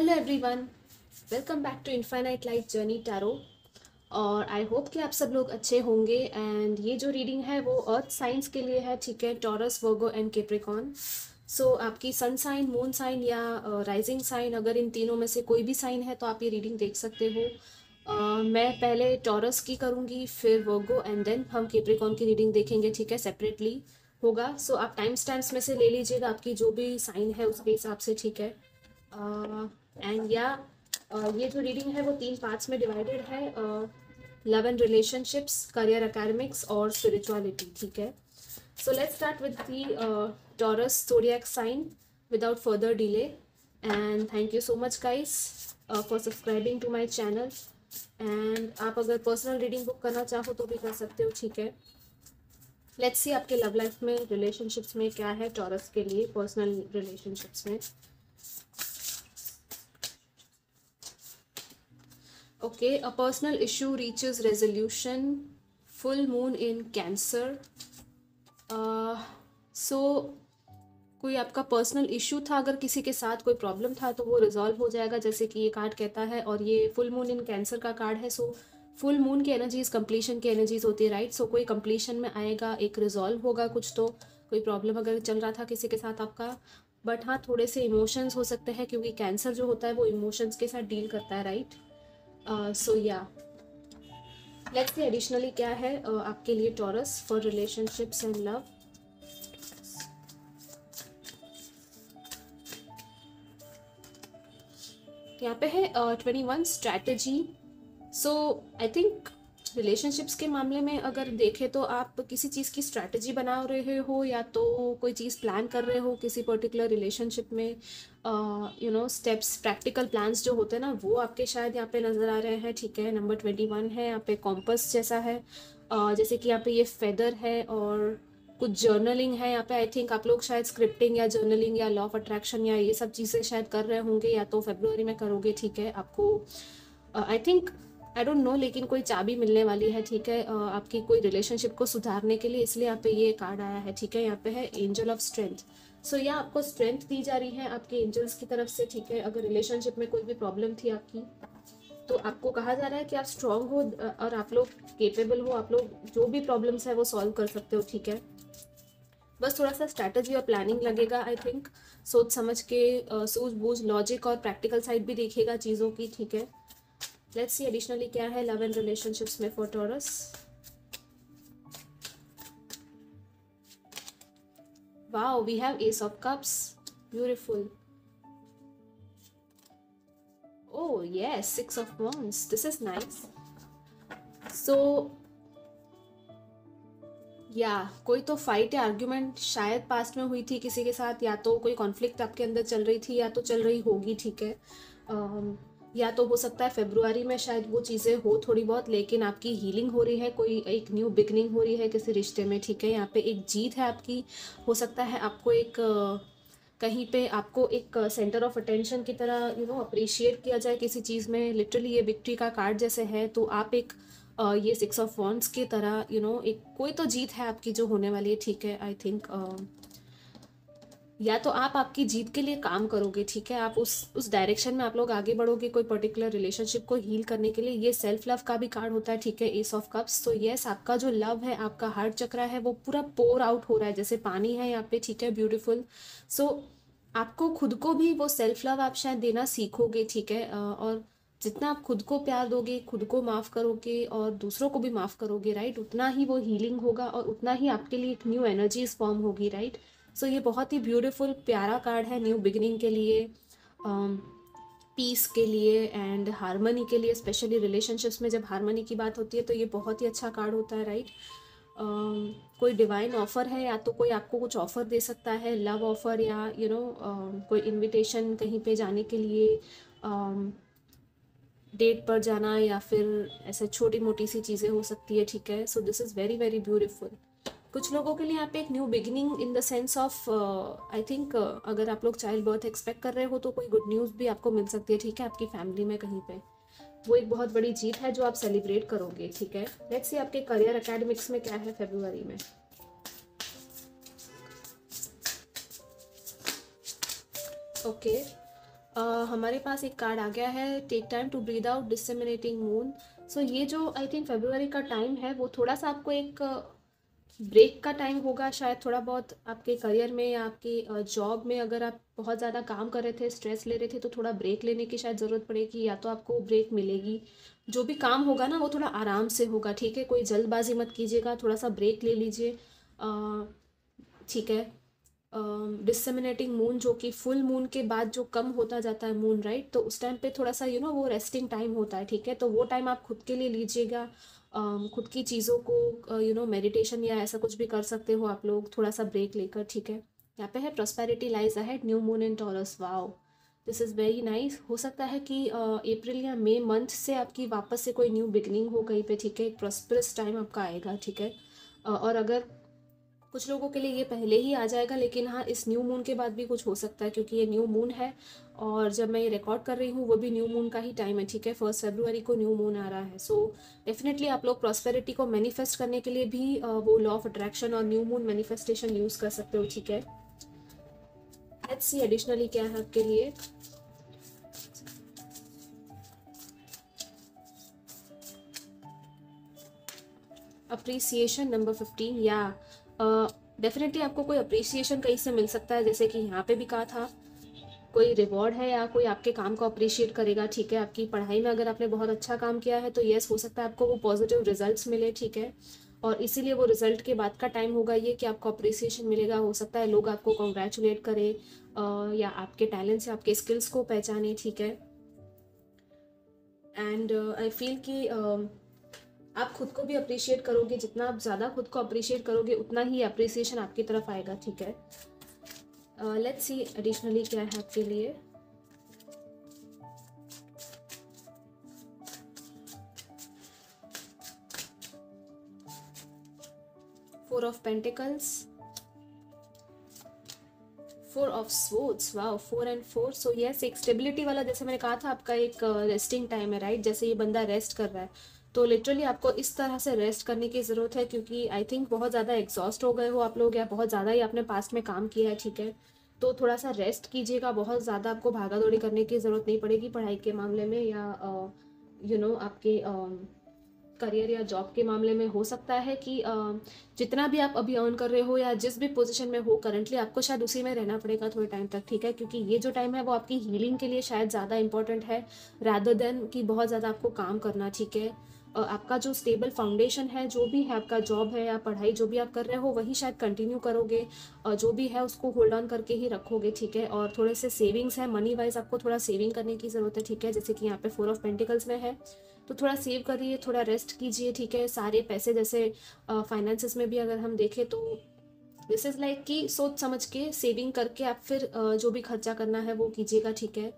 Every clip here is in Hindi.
Hello everyone, welcome back to infinite light journey tarot. और आई होप कि आप सब लोग अच्छे होंगे। एंड ये जो रीडिंग है वो अर्थ साइंस के लिए है, ठीक है, टॉरस, वर्गो एंड कैप्रिकॉर्न। सो आपकी सन साइन, मून साइन या राइजिंग साइन, अगर इन तीनों में से कोई भी साइन है तो आप ये रीडिंग देख सकते हो। मैं पहले टॉरस की करूँगी, फिर वर्गो एंड देन हम कैप्रिकॉर्न की रीडिंग देखेंगे, ठीक है, सेपरेटली होगा। सो आप टाइम स्टैम्प्स में से ले लीजिएगा आपकी जो भी साइन है उसके हिसाब से, ठीक है। एंड या ये जो रीडिंग है वो 3 पार्ट्स में डिवाइडेड है, love and relationships, career, academics और स्पिरिचुअलिटी, ठीक है। So let's start with the Taurus zodiac sign without further delay. And thank you so much guys for subscribing to my channel. And आप अगर पर्सनल रीडिंग बुक करना चाहो तो भी कर सकते हो, ठीक है। लेट्स सी आपके लव लाइफ में, रिलेशनशिप्स में क्या है टॉरस के लिए, पर्सनल रिलेशनशिप्स में। Okay, a personal issue reaches resolution. Full moon in Cancer. So कोई आपका पर्सनल इशू था, अगर किसी के साथ कोई प्रॉब्लम था तो वो रिजॉल्व हो जाएगा, जैसे कि ये कार्ड कहता है। और ये फुल मून इन कैंसर का कार्ड है। सो फुल मून की एनर्जीज कंप्लीशन की एनर्जीज होती है, राइट। सो कोई कंप्लीशन में आएगा, एक रिजॉल्व होगा कुछ तो। कोई प्रॉब्लम अगर चल रहा था किसी के साथ आपका, बट हाँ थोड़े से इमोशंस हो सकते हैं, क्योंकि कैंसर जो होता है वो इमोशंस के साथ डील करता है, राइट। सो या लेट्स सी एडिशनली क्या है आपके लिए taurus for relationships and love. यहाँ पे है 21 strategy. So I think relationships के मामले में अगर देखें तो आप किसी चीज़ की स्ट्रैटेजी बना रहे हो, या तो कोई चीज़ प्लान कर रहे हो किसी पर्टिकुलर रिलेशनशिप में। स्टेप्स, प्रैक्टिकल प्लान्स जो होते हैं ना, वो आपके शायद यहाँ पे नज़र आ रहे हैं, ठीक है। नंबर 21 है यहाँ पे, कॉम्पस जैसा है। जैसे कि यहाँ पे ये फेदर है और कुछ जर्नलिंग है यहाँ पे। आई थिंक आप लोग शायद स्क्रिप्टिंग या जर्नलिंग या लॉ ऑफ अट्रैक्शन या ये सब चीज़ें शायद कर रहे होंगे, या तो फरवरी में करोगे, ठीक है। आपको I think, I don't know, लेकिन कोई चाबी मिलने वाली है, ठीक है, आपकी कोई रिलेशनशिप को सुधारने के लिए, इसलिए यहाँ पे ये कार्ड आया है, ठीक है। यहाँ पे है एंजल ऑफ स्ट्रेंथ। सो यह आपको स्ट्रेंथ दी जा रही है आपके एंजल्स की तरफ से, ठीक है। अगर रिलेशनशिप में कोई भी प्रॉब्लम थी आपकी तो आपको कहा जा रहा है कि आप स्ट्रांग हो और आप लोग केपेबल हो, आप लोग जो भी प्रॉब्लम्स है वो सॉल्व कर सकते हो, ठीक है। बस थोड़ा सा स्ट्रैटेजी और प्लानिंग लगेगा, आई थिंक। सोच समझ के, सूझबूझ, लॉजिक और प्रैक्टिकल साइड भी देखिएगा चीज़ों की, ठीक है। लेट्स सी एडिशनली क्या है लव एंड रिलेशनशिप्स में for Taurus. Wow, we have ace of cups, beautiful. Oh yes, 6 of wands, this is nice. So या कोई तो फाइट या आर्ग्यूमेंट शायद पास्ट में हुई थी किसी के साथ, या तो कोई कॉन्फ्लिक्ट आपके अंदर चल रही थी या तो चल रही होगी, ठीक है। या तो हो सकता है फरवरी में शायद वो चीज़ें हो थोड़ी बहुत, लेकिन आपकी हीलिंग हो रही है, कोई एक न्यू बिगनिंग हो रही है किसी रिश्ते में, ठीक है। यहाँ पे एक जीत है आपकी। हो सकता है आपको एक कहीं पे आपको एक सेंटर ऑफ अटेंशन की तरह अप्रिशिएट किया जाए किसी चीज़ में। लिटरली ये विक्ट्री का कार्ड जैसे है, तो आप एक ये 6 ऑफ wands की तरह एक कोई तो जीत है आपकी जो होने वाली है, ठीक है। आई थिंक या तो आप आपकी जीत के लिए काम करोगे, ठीक है। आप उस डायरेक्शन में आप लोग आगे बढ़ोगे कोई पर्टिकुलर रिलेशनशिप को हील करने के लिए। ये सेल्फ लव का भी कार्ड होता है, ठीक है, एस ऑफ कप्स। तो यस, आपका जो लव है, आपका हार्ट चक्रा है, वो पूरा पोर आउट हो रहा है, जैसे पानी है यहाँ पे, ठीक है, ब्यूटीफुल। सो आपको खुद को भी वो सेल्फ लव आप शायद देना सीखोगे, ठीक है। और जितना आप खुद को प्यार दोगे, खुद को माफ़ करोगे और दूसरों को भी माफ़ करोगे, राइट, उतना ही वो हीलिंग होगा और उतना ही आपके लिए एक न्यू एनर्जीज फॉर्म होगी, राइट। सो ये बहुत ही ब्यूटीफुल प्यारा कार्ड है न्यू बिगिनिंग के लिए, पीस के लिए एंड हारमनी के लिए। स्पेशली रिलेशनशिप्स में जब हारमनी की बात होती है तो ये बहुत ही अच्छा कार्ड होता है, राइट। कोई डिवाइन ऑफर है, या तो कोई आपको कुछ ऑफर दे सकता है, लव ऑफर, या कोई इनविटेशन कहीं पे जाने के लिए, डेट पर जाना, या फिर ऐसे छोटी मोटी सी चीज़ें हो सकती है, ठीक है। So this is very very beautiful. कुछ लोगों के लिए यहाँ पे एक new beginning in the sense of, I think अगर आप लोग चाइल्ड बर्थ एक्सपेक्ट कर रहे हो तो कोई गुड न्यूज़ भी आपको मिल सकती है, ठीक है, आपकी फैमिली में कहीं पे। वो एक बहुत बड़ी जीत है जो आप सेलिब्रेट करोगे, ठीक है। लेट्स सी आपके करियर, एकेडमिक्स में क्या है फरवरी में। ओके, हमारे पास एक कार्ड आ गया है, take time to breathe out disseminating moon. So ये जो आई थिंक फरवरी का टाइम है वो थोड़ा सा आपको एक ब्रेक का टाइम होगा शायद, थोड़ा बहुत आपके करियर में या आपके जॉब में अगर आप बहुत ज़्यादा काम कर रहे थे, स्ट्रेस ले रहे थे, तो थोड़ा ब्रेक लेने की शायद ज़रूरत पड़ेगी, या तो आपको ब्रेक मिलेगी। जो भी काम होगा ना वो थोड़ा आराम से होगा, ठीक है, कोई जल्दबाजी मत कीजिएगा, थोड़ा सा ब्रेक ले लीजिए। ठीक है। डिसेमिनेटिंग मून जो कि फुल मून के बाद जो कम होता जाता है मून, राइट, तो उस टाइम पे थोड़ा सा वो रेस्टिंग टाइम होता है, ठीक है, तो वो टाइम आप खुद के लिए लीजिएगा। खुद की चीज़ों को मेडिटेशन या ऐसा कुछ भी कर सकते हो आप लोग, थोड़ा सा ब्रेक लेकर, ठीक है। यहाँ पे है prosperity lies ahead, new moon in taurus, wow, this is very nice. हो सकता है कि अप्रैल या मई मंथ से आपकी वापस से कोई न्यू बिगनिंग हो कहीं पे, ठीक है, एक प्रॉस्परस टाइम आपका आएगा, ठीक है। और अगर कुछ लोगों के लिए ये पहले ही आ जाएगा, लेकिन हाँ इस न्यू मून के बाद भी कुछ हो सकता है, क्योंकि ये न्यू मून है और जब मैं ये रिकॉर्ड कर रही हूँ वो भी न्यू मून का ही टाइम है, ठीक है, 1 फरवरी को न्यू मून आ रहा है। सो डेफिनेटली आप लोग प्रॉस्पेरिटी को मैनिफेस्ट करने के लिए भी वो लॉ ऑफ अट्रैक्शन और न्यू मून मैनिफेस्टेशन यूज़ कर सकते हो, ठीक है। लेट्स सी एडिशनली क्या है आपके लिए। अप्रिसिएशन नंबर 15, या डेफिनेटली आपको कोई अप्रिसिएशन कहीं से मिल सकता है, जैसे कि यहाँ पे भी कहा था कोई रिवॉर्ड है या कोई आपके काम को अप्रिशिएट करेगा, ठीक है। आपकी पढ़ाई में अगर आपने बहुत अच्छा काम किया है तो यस, हो सकता है आपको वो पॉजिटिव रिजल्ट्स मिले, ठीक है, और इसीलिए वो रिजल्ट के बाद का टाइम होगा ये कि आपको अप्रिसिएशन मिलेगा। हो सकता है लोग आपको कॉन्ग्रेचुलेट करें या आपके टैलेंट्स या आपके स्किल्स को पहचाने, ठीक है। एंड आई फील कि आप खुद को भी अप्रिशिएट करोगे, जितना आप ज़्यादा खुद को अप्रिशिएट करोगे उतना ही अप्रिसिएशन आपकी तरफ आएगा, ठीक है। लेट्स सी एडिशनली क्या है आपके लिए। Four of pentacles, four of swords, wow, 4 और 4। सो यस, एक स्टेबिलिटी वाला, जैसे मैंने कहा था आपका एक रेस्टिंग टाइम है, राइट, जैसे ये बंदा रेस्ट कर रहा है, तो लिटरली आपको इस तरह से रेस्ट करने की ज़रूरत है, क्योंकि आई थिंक बहुत ज़्यादा एग्जॉस्ट हो गए हो आप लोग, या बहुत ज़्यादा ही आपने पास्ट में काम किया है, ठीक है, तो थोड़ा सा रेस्ट कीजिएगा। बहुत ज़्यादा आपको भागा दौड़ी करने की ज़रूरत नहीं पड़ेगी पढ़ाई के मामले में, या आपके करियर या जॉब के मामले में। हो सकता है कि जितना भी आप अभी अर्न कर रहे हो या जिस भी पोजीशन में हो करंटली, आपको शायद उसी में रहना पड़ेगा थोड़े टाइम तक, ठीक है, क्योंकि ये जो टाइम है वो आपकी हीलिंग के लिए शायद ज़्यादा इंपॉर्टेंट है रादर देन कि बहुत ज़्यादा आपको काम करना, ठीक है। आपका जो स्टेबल फाउंडेशन है, जो भी है आपका जॉब है या पढ़ाई जो भी आप कर रहे हो वही शायद कंटिन्यू करोगे, और जो भी है उसको होल्ड ऑन करके ही रखोगे, ठीक है। और थोड़े से सेविंग्स है, मनी वाइज आपको थोड़ा सेविंग करने की ज़रूरत है, ठीक है, जैसे कि यहाँ पे 4 ऑफ पेंटिकल्स में है, तो थोड़ा सेव करिए, थोड़ा रेस्ट कीजिए, ठीक है। सारे पैसे जैसे फाइनेंसेस में भी अगर हम देखें तो दिस इज़ लाइक कि सोच समझ के सेविंग करके आप फिर जो भी खर्चा करना है वो कीजिएगा, ठीक है।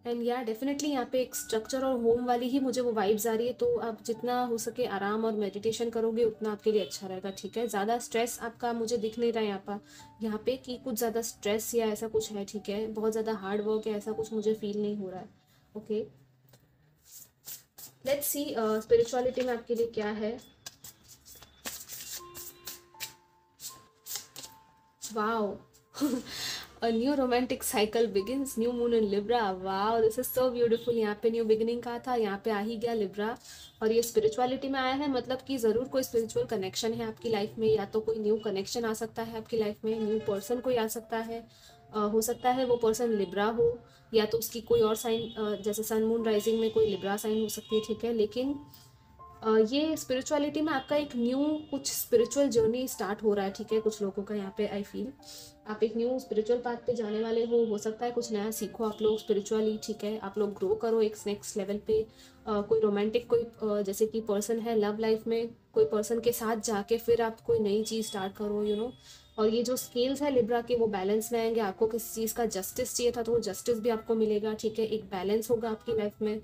एंड या डेफिनेटली यहाँ पे एक स्ट्रक्चर और होम वाली ही मुझे वो वाइब्स आ रही है, तो आप जितना हो सके आराम और मेडिटेशन करोगे उतना आपके लिए अच्छा रहेगा, ठीक है। ज़्यादा स्ट्रेस आपका मुझे दिख नहीं रहा है यहाँ पे कि कुछ ज़्यादा स्ट्रेस या ऐसा कुछ है, ठीक है, बहुत ज़्यादा हार्ड वर्क है ऐसा कुछ मुझे फील नहीं हो रहा है, ओके। लेट्स सी स्पिरिचुअलिटी में आपके लिए क्या है। Wow, a new romantic cycle begins, new moon in Libra, wow, this is so beautiful। यहाँ पे न्यू बिगिनिंग का था, यहाँ पे आ ही गया लिब्रा, और ये स्पिरिचुअलिटी में आया है, मतलब कि ज़रूर कोई स्पिरिचुअल कनेक्शन है आपकी लाइफ में, या तो कोई न्यू कनेक्शन आ सकता है आपकी लाइफ में, न्यू पर्सन कोई आ सकता है। हो सकता है वो पर्सन लिब्रा हो, या तो उसकी कोई और साइन, जैसे सन मून राइजिंग में कोई लिब्रा साइन हो सकती है, ठीक है। लेकिन ये स्पिरिचुअलिटी में आपका एक न्यू कुछ स्पिरिचुअल जर्नी स्टार्ट हो रहा है, ठीक है, कुछ लोगों का यहाँ पे आई फील आप एक न्यू स्पिरिचुअल पाथ पे जाने वाले हो सकता है कुछ नया सीखो आप लोग स्पिरिचुअली, ठीक है, आप लोग ग्रो करो एक नेक्स्ट लेवल पे। कोई रोमांटिक कोई जैसे कि पर्सन है लव लाइफ में, कोई पर्सन के साथ जाके फिर आप कोई नई चीज़ स्टार्ट करो, और ये जो स्केल्स है लिब्रा के वो बैलेंस में आएंगे। आपको किसी चीज़ का जस्टिस चाहिए था तो वो जस्टिस भी आपको मिलेगा, ठीक है, एक बैलेंस होगा आपकी लाइफ में,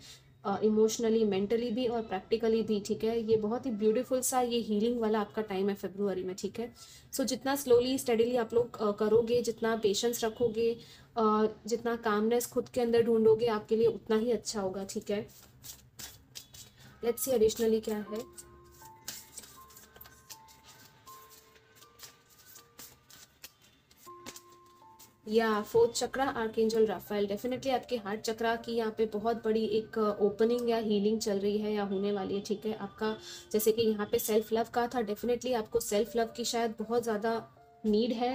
इमोशनली मेंटली भी और प्रैक्टिकली भी, ठीक है। ये बहुत ही ब्यूटीफुल सा ये हीलिंग वाला आपका टाइम है फरवरी में, ठीक है। सो जितना स्लोली स्टडीली आप लोग करोगे, जितना पेशेंस रखोगे, जितना कामनेस खुद के अंदर ढूंढोगे, आपके लिए उतना ही अच्छा होगा, ठीक है। लेट्स सी एडिशनली क्या है। या फोर्थ चक्रा आर्कएंजल राफेल, डेफिनेटली आपके हार्ट चक्रा की यहाँ पे बहुत बड़ी एक ओपनिंग या हीलिंग चल रही है या होने वाली है, ठीक है। आपका जैसे कि यहाँ पे सेल्फ लव का था, डेफिनेटली आपको सेल्फ लव की शायद बहुत ज़्यादा नीड है।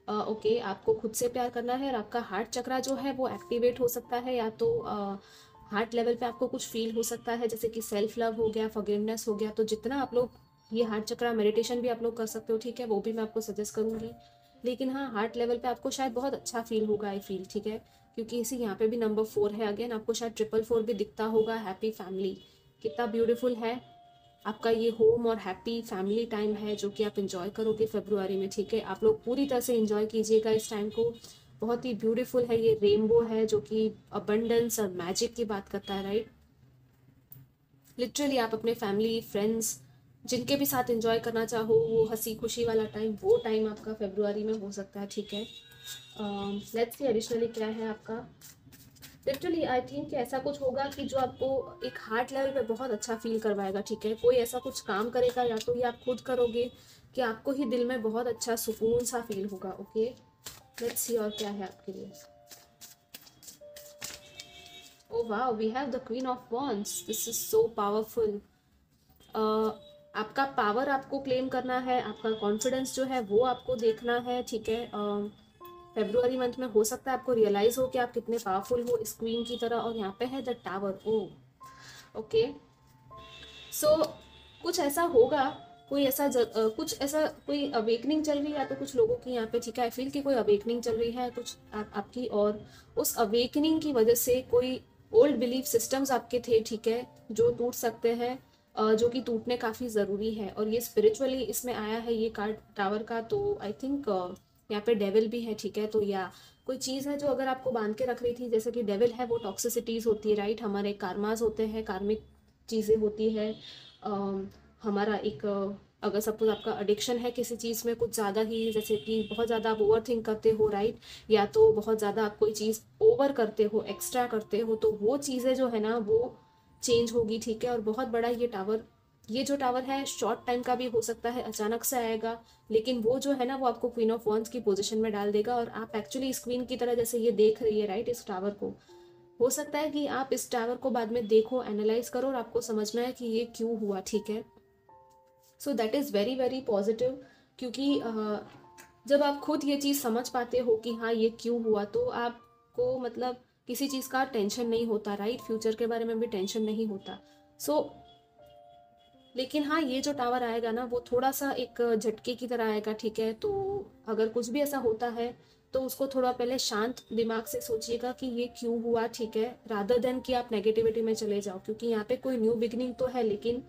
ओके, आपको खुद से प्यार करना है, और आपका हार्ट चक्रा जो है वो एक्टिवेट हो सकता है, या तो हार्ट लेवल पे आपको कुछ फील हो सकता है जैसे कि सेल्फ लव हो गया, फॉरगिवनेस हो गया। तो जितना आप लोग ये हार्ट चक्रा मेडिटेशन भी आप लोग कर सकते हो, ठीक है, वो भी मैं आपको सजेस्ट करूँगी। लेकिन हाँ, हार्ट लेवल पे आपको शायद बहुत अच्छा फील होगा, आई फील, ठीक है, क्योंकि इसी यहाँ पे भी नंबर 4 है। अगेन आपको शायद 444 भी दिखता होगा। हैप्पी फैमिली, कितना ब्यूटीफुल है आपका ये होम और हैप्पी फैमिली टाइम है जो कि आप इंजॉय करोगे फरवरी में, ठीक है। आप लोग पूरी तरह से इंजॉय कीजिएगा इस टाइम को। बहुत ही ब्यूटीफुल है, ये रेनबो है जो कि अबंडेंस और मैजिक की बात करता है, राइट। लिटरली आप अपने फैमिली फ्रेंड्स जिनके भी साथ एंजॉय करना चाहो वो हंसी खुशी वाला टाइम, वो टाइम आपका फरवरी में हो सकता है, ठीक है। लेट्स सी एडिशनली क्या है आपका। लिटरली आई थिंक ऐसा कुछ होगा कि जो आपको एक हार्ट लेवल पे बहुत अच्छा फील करवाएगा, ठीक है। कोई ऐसा कुछ काम करेगा, या तो ये आप खुद करोगे, कि आपको ही दिल में बहुत अच्छा सुकून सा फील होगा। ओके, लेट्स सी और क्या है आपके लिए। Oh wow, we have the Queen of Wands. This is so powerful. आपका पावर आपको क्लेम करना है, आपका कॉन्फिडेंस जो है वो आपको देखना है, ठीक है। फेब्रुअरी मंथ में हो सकता है आपको रियलाइज हो कि आप कितने पावरफुल हो इस क्वीन की तरह। और यहाँ पे है द टावर। ओ ओके, सो कुछ ऐसा होगा, कोई ऐसा कुछ ऐसा कोई अवेकनिंग चल रही है, या तो कुछ लोगों की यहाँ पे, ठीक है, आई फील कि कोई अवेकनिंग चल रही है कुछ आपकी। और उस अवेकनिंग की वजह से कोई ओल्ड बिलीफ सिस्टम्स आपके थे, ठीक है, जो टूट सकते हैं, जो कि टूटने काफ़ी ज़रूरी है। और ये स्पिरिचुअली इसमें आया है ये कार्ड टावर का, तो आई थिंक यहाँ पे डेविल भी है, ठीक है। तो या कोई चीज़ है जो अगर आपको बांध के रख रही थी, जैसे कि डेविल है वो टॉक्सिसिटीज़ होती है, राइट। हमारे कार्मास होते हैं, कार्मिक चीज़ें होती है। हमारा एक अगर सपोज आपका एडिक्शन है किसी चीज़ में कुछ ज़्यादा ही, जैसे कि बहुत ज़्यादा आप ओवर थिंक करते हो, राइट, या तो बहुत ज़्यादा आप कोई चीज़ ओवर करते हो, एक्स्ट्रा करते हो, तो वो चीज़ें जो है ना वो चेंज होगी, ठीक है। और बहुत बड़ा ये जो टावर है शॉर्ट टाइम का भी हो सकता है, अचानक से आएगा, लेकिन वो जो है ना वो आपको क्वीन ऑफ वॉन्ड्स की पोजीशन में डाल देगा। और आप एक्चुअली इस क्वीन की तरह जैसे ये देख रही है, राइट, इस टावर को, हो सकता है कि आप इस टावर को बाद में देखो, एनालाइज करो, और आपको समझ में आए कि ये क्यों हुआ, ठीक है। So that is very very positive, क्योंकि जब आप खुद ये चीज़ समझ पाते हो कि हाँ ये क्यों हुआ, तो आपको मतलब किसी चीज़ का टेंशन नहीं होता, राइट, फ्यूचर के बारे में भी टेंशन नहीं होता। सो लेकिन हाँ, ये जो टावर आएगा ना वो थोड़ा सा एक झटके की तरह आएगा, ठीक है। तो अगर कुछ भी ऐसा होता है तो उसको थोड़ा पहले शांत दिमाग से सोचिएगा कि ये क्यों हुआ, ठीक है, रादर देन कि आप नेगेटिविटी में चले जाओ, क्योंकि यहाँ पे कोई न्यू बिगिनिंग तो है, लेकिन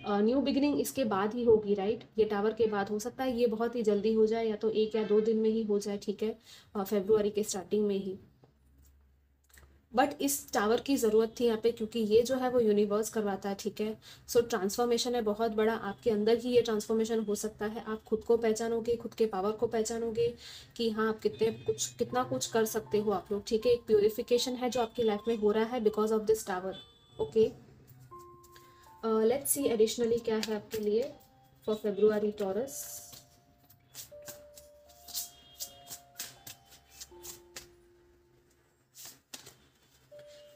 न्यू बिगिनिंग इसके बाद ही होगी, राइट। ये टावर के बाद हो सकता है ये बहुत ही जल्दी हो जाए, या तो 1 या 2 दिन में ही हो जाए, ठीक है, फेब्रुअरी के स्टार्टिंग में ही। बट इस टावर की ज़रूरत थी यहाँ पे, क्योंकि ये जो है वो यूनिवर्स करवाता है, ठीक है। सो ट्रांसफॉर्मेशन है बहुत बड़ा, आपके अंदर ही ये ट्रांसफॉर्मेशन हो सकता है। आप खुद को पहचानोगे, खुद के पावर को पहचानोगे कि हाँ आप कितना कुछ कर सकते हो आप लोग, ठीक है। एक प्योरिफिकेशन है जो आपकी लाइफ में हो रहा है because of this tower. Okay, let's see additionally क्या है आपके लिए for February Taurus.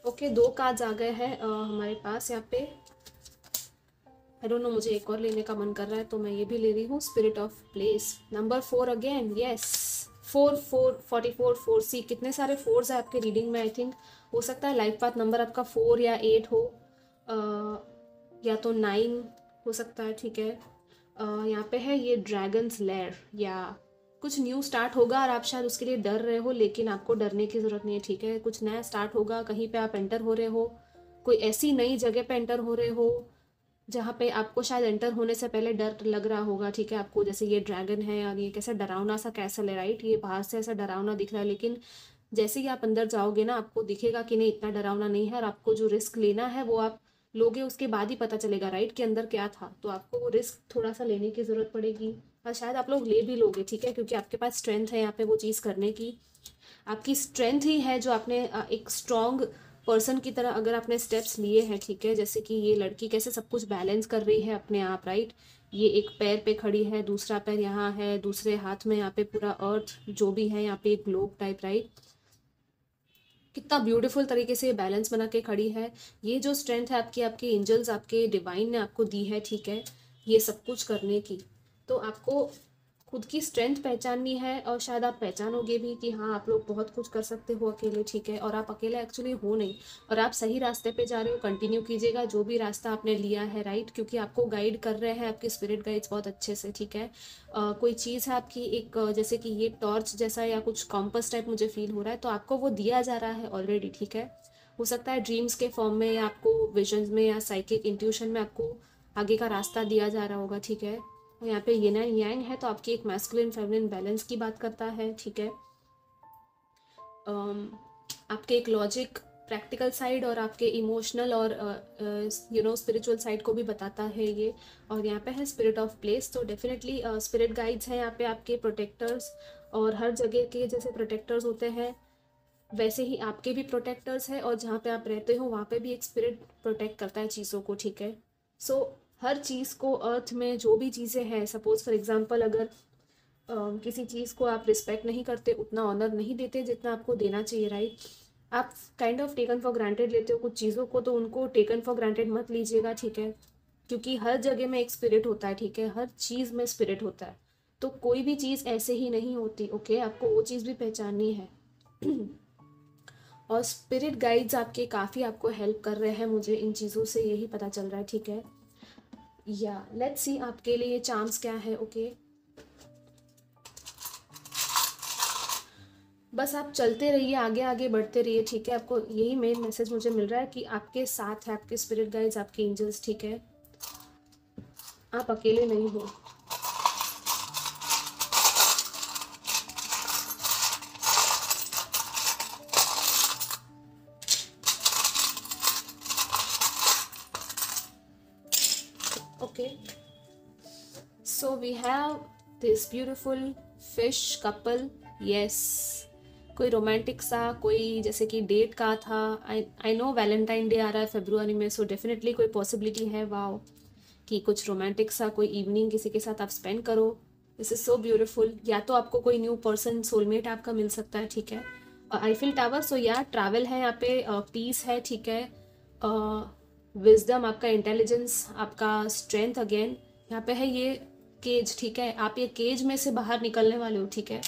Okay, 2 cards आ गए हैं हमारे पास यहाँ पे। आई डोंट नो, मुझे एक और लेने का मन कर रहा है तो मैं ये भी ले रही हूँ। Spirit of place, number 4 again, yes, 44 4 सी, कितने सारे 4s है आपके रीडिंग में। आई थिंक हो सकता है लाइफ पाथ नंबर आपका 4 या 8 हो, या तो 9 हो सकता है, ठीक है। यहाँ पे है ये ड्रैगन्स लेयर, या कुछ न्यू स्टार्ट होगा और आप शायद उसके लिए डर रहे हो, लेकिन आपको डरने की ज़रूरत नहीं है, ठीक है। कुछ नया स्टार्ट होगा, कहीं पे आप एंटर हो रहे हो, कोई ऐसी नई जगह पे एंटर हो रहे हो जहाँ पे आपको शायद एंटर होने से पहले डर लग रहा होगा, ठीक है आपको। जैसे ये ड्रैगन है और ये कैसा डरावना सा कैसल है, राइट, ये बाहर से ऐसा डरावना दिख रहा है, लेकिन जैसे ही आप अंदर जाओगे ना आपको दिखेगा कि नहीं इतना डरावना नहीं है, और आपको जो रिस्क लेना है वो आप लोगे, उसके बाद ही पता चलेगा, राइट, कि अंदर क्या था। तो आपको वो रिस्क थोड़ा सा लेने की ज़रूरत पड़ेगी, और शायद आप लोग ले भी लोगे, ठीक है, क्योंकि आपके पास स्ट्रेंथ है यहाँ पे वो चीज़ करने की। आपकी स्ट्रेंथ ही है जो आपने एक स्ट्रॉन्ग पर्सन की तरह अगर आपने स्टेप्स लिए हैं, ठीक है, जैसे कि ये लड़की कैसे सब कुछ बैलेंस कर रही है अपने आप, राइट, ये एक पैर पे खड़ी है, दूसरा पैर यहाँ है, दूसरे हाथ में यहाँ पे पूरा अर्थ जो भी है, यहाँ पे एक ग्लोब टाइप, राइट। कितना ब्यूटीफुल तरीके से बैलेंस बना के खड़ी है। ये जो स्ट्रेंथ है आपकी, आपके एंजल्स, आपके डिवाइन ने आपको दी है, ठीक है, ये सब कुछ करने की। तो आपको खुद की स्ट्रेंथ पहचाननी है, और शायद आप पहचानोगे भी कि हाँ, आप लोग बहुत कुछ कर सकते हो अकेले, ठीक है, और आप अकेले एक्चुअली हो नहीं, और आप सही रास्ते पे जा रहे हो। कंटिन्यू कीजिएगा जो भी रास्ता आपने लिया है, राइट, क्योंकि आपको गाइड कर रहे हैं आपके स्पिरिट गाइड्स बहुत अच्छे से, ठीक है। कोई चीज़ है आपकी एक जैसे कि ये टॉर्च जैसा या कुछ कॉम्पस टाइप मुझे फील हो रहा है, तो आपको वो दिया जा रहा है ऑलरेडी, ठीक है। हो सकता है ड्रीम्स के फॉर्म में, या आपको विजन्स में, या साइकिक इंट्यूशन में आपको आगे का रास्ता दिया जा रहा होगा, ठीक है। और यहाँ पे यिन एंड यांग है, तो आपकी एक मैस्कुलिन फेमिनिन बैलेंस की बात करता है, ठीक है। आपके एक लॉजिक प्रैक्टिकल साइड और आपके इमोशनल और स्पिरिचुअल साइड को भी बताता है ये। और यहाँ पे है स्पिरिट ऑफ प्लेस, तो डेफिनेटली स्पिरिट गाइड्स हैं यहाँ पे आपके प्रोटेक्टर्स, और हर जगह के जैसे प्रोटेक्टर्स होते हैं वैसे ही आपके भी प्रोटेक्टर्स हैं, और जहाँ पे आप रहते हो वहाँ पे भी एक स्पिरिट प्रोटेक्ट करता है चीज़ों को, ठीक है। सो हर चीज़ को, अर्थ में जो भी चीज़ें हैं, सपोज फॉर एग्जांपल अगर किसी चीज़ को आप रिस्पेक्ट नहीं करते, उतना ऑनर नहीं देते जितना आपको देना चाहिए, राइट। आप kind of taken for granted लेते हो कुछ चीज़ों को, तो उनको टेकन फॉर ग्रांटेड मत लीजिएगा, ठीक है, क्योंकि हर जगह में एक स्पिरिट होता है, ठीक है, हर चीज़ में स्पिरिट होता है। तो कोई भी चीज़ ऐसे ही नहीं होती, ओके, आपको वो चीज़ भी पहचाननी है। और स्पिरिट गाइड्स आपके काफ़ी आपको हेल्प कर रहे हैं, मुझे इन चीज़ों से यही पता चल रहा है, ठीक है। या लेट्स सी आपके लिए चांस क्या है, ओके। बस आप चलते रहिए, आगे आगे बढ़ते रहिए, ठीक है। आपको यही मेन मैसेज मुझे मिल रहा है कि आपके साथ है आपके स्पिरिट गाइड्स, आपके एंजल्स, ठीक है, आप अकेले नहीं हो। Okay, so we have this beautiful fish couple, yes. कोई रोमांटिक सा, कोई जैसे कि डेट का था। आई नो वैलेंटाइन डे आ रहा है फरवरी में, सो डेफिनेटली कोई पॉसिबिलिटी है, वाओ, कि कुछ रोमांटिक सा कोई इवनिंग किसी के साथ आप स्पेंड करो। This is so beautiful. या तो आपको कोई न्यू पर्सन, सोलमेट आपका मिल सकता है, ठीक है। आईफिल टावर, सो या ट्रैवल है यहाँ पे, पीस है, ठीक है, विजडम, आपका इंटेलिजेंस, आपका स्ट्रेंथ, अगेन यहाँ पे है ये केज, ठीक है, आप ये केज में से बाहर निकलने वाले हो, ठीक है।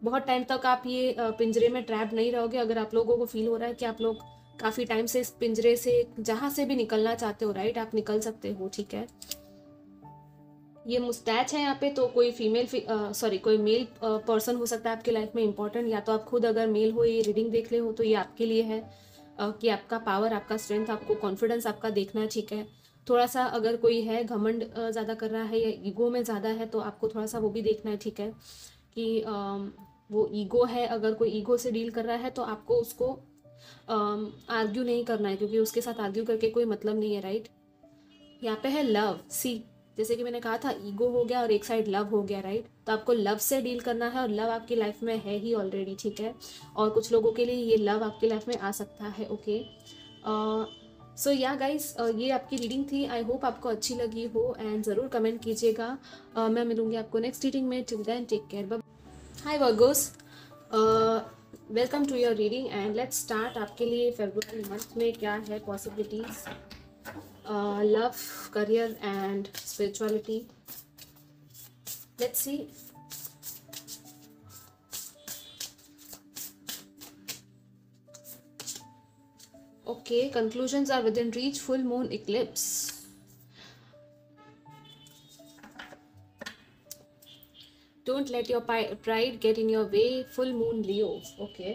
बहुत टाइम तक आप ये पिंजरे में ट्रैप नहीं रहोगे। अगर आप लोगों को फील हो रहा है कि आप लोग काफ़ी टाइम से इस पिंजरे से जहाँ से भी निकलना चाहते हो, राइट, आप निकल सकते हो, ठीक है। ये मुस्टैच है यहाँ पे, तो कोई फीमेल कोई मेल पर्सन हो सकता है आपके लाइफ में इंपॉर्टेंट, या तो आप खुद अगर मेल हो, ये रीडिंग देख ले हो, तो ये आपके लिए है कि आपका पावर, आपका स्ट्रेंथ, आपको कॉन्फिडेंस आपका देखना है, ठीक है। थोड़ा सा अगर कोई है घमंड ज़्यादा कर रहा है या ईगो में ज़्यादा है, तो आपको थोड़ा सा वो भी देखना है, ठीक है, कि वो ईगो है, अगर कोई ईगो से डील कर रहा है तो आपको उसको आर्ग्यू नहीं करना है, क्योंकि उसके साथ आर्ग्यू करके कोई मतलब नहीं है, राइट। यहाँ पे है लव, सी, जैसे कि मैंने कहा था, ईगो हो गया और एक साइड लव हो गया, राइट। तो आपको लव से डील करना है, और लव आपकी लाइफ में है ही ऑलरेडी, ठीक है। और कुछ लोगों के लिए ये लव आपकी लाइफ में आ सकता है, ओके। सो या गाइस, ये आपकी रीडिंग थी। आई होप आपको अच्छी लगी हो, एंड ज़रूर कमेंट कीजिएगा। मैं मिलूंगी आपको नेक्स्ट रीडिंग में। Till then take care, bye. Hi Virgos, welcome to your reading, and let's start. आपके लिए फरवरी मंथ में क्या है possibilities, love, career and spirituality. Let's see. Okay, conclusions are within reach. Full moon eclipse. Don't let your pride get in your way. Full moon Leo. Okay.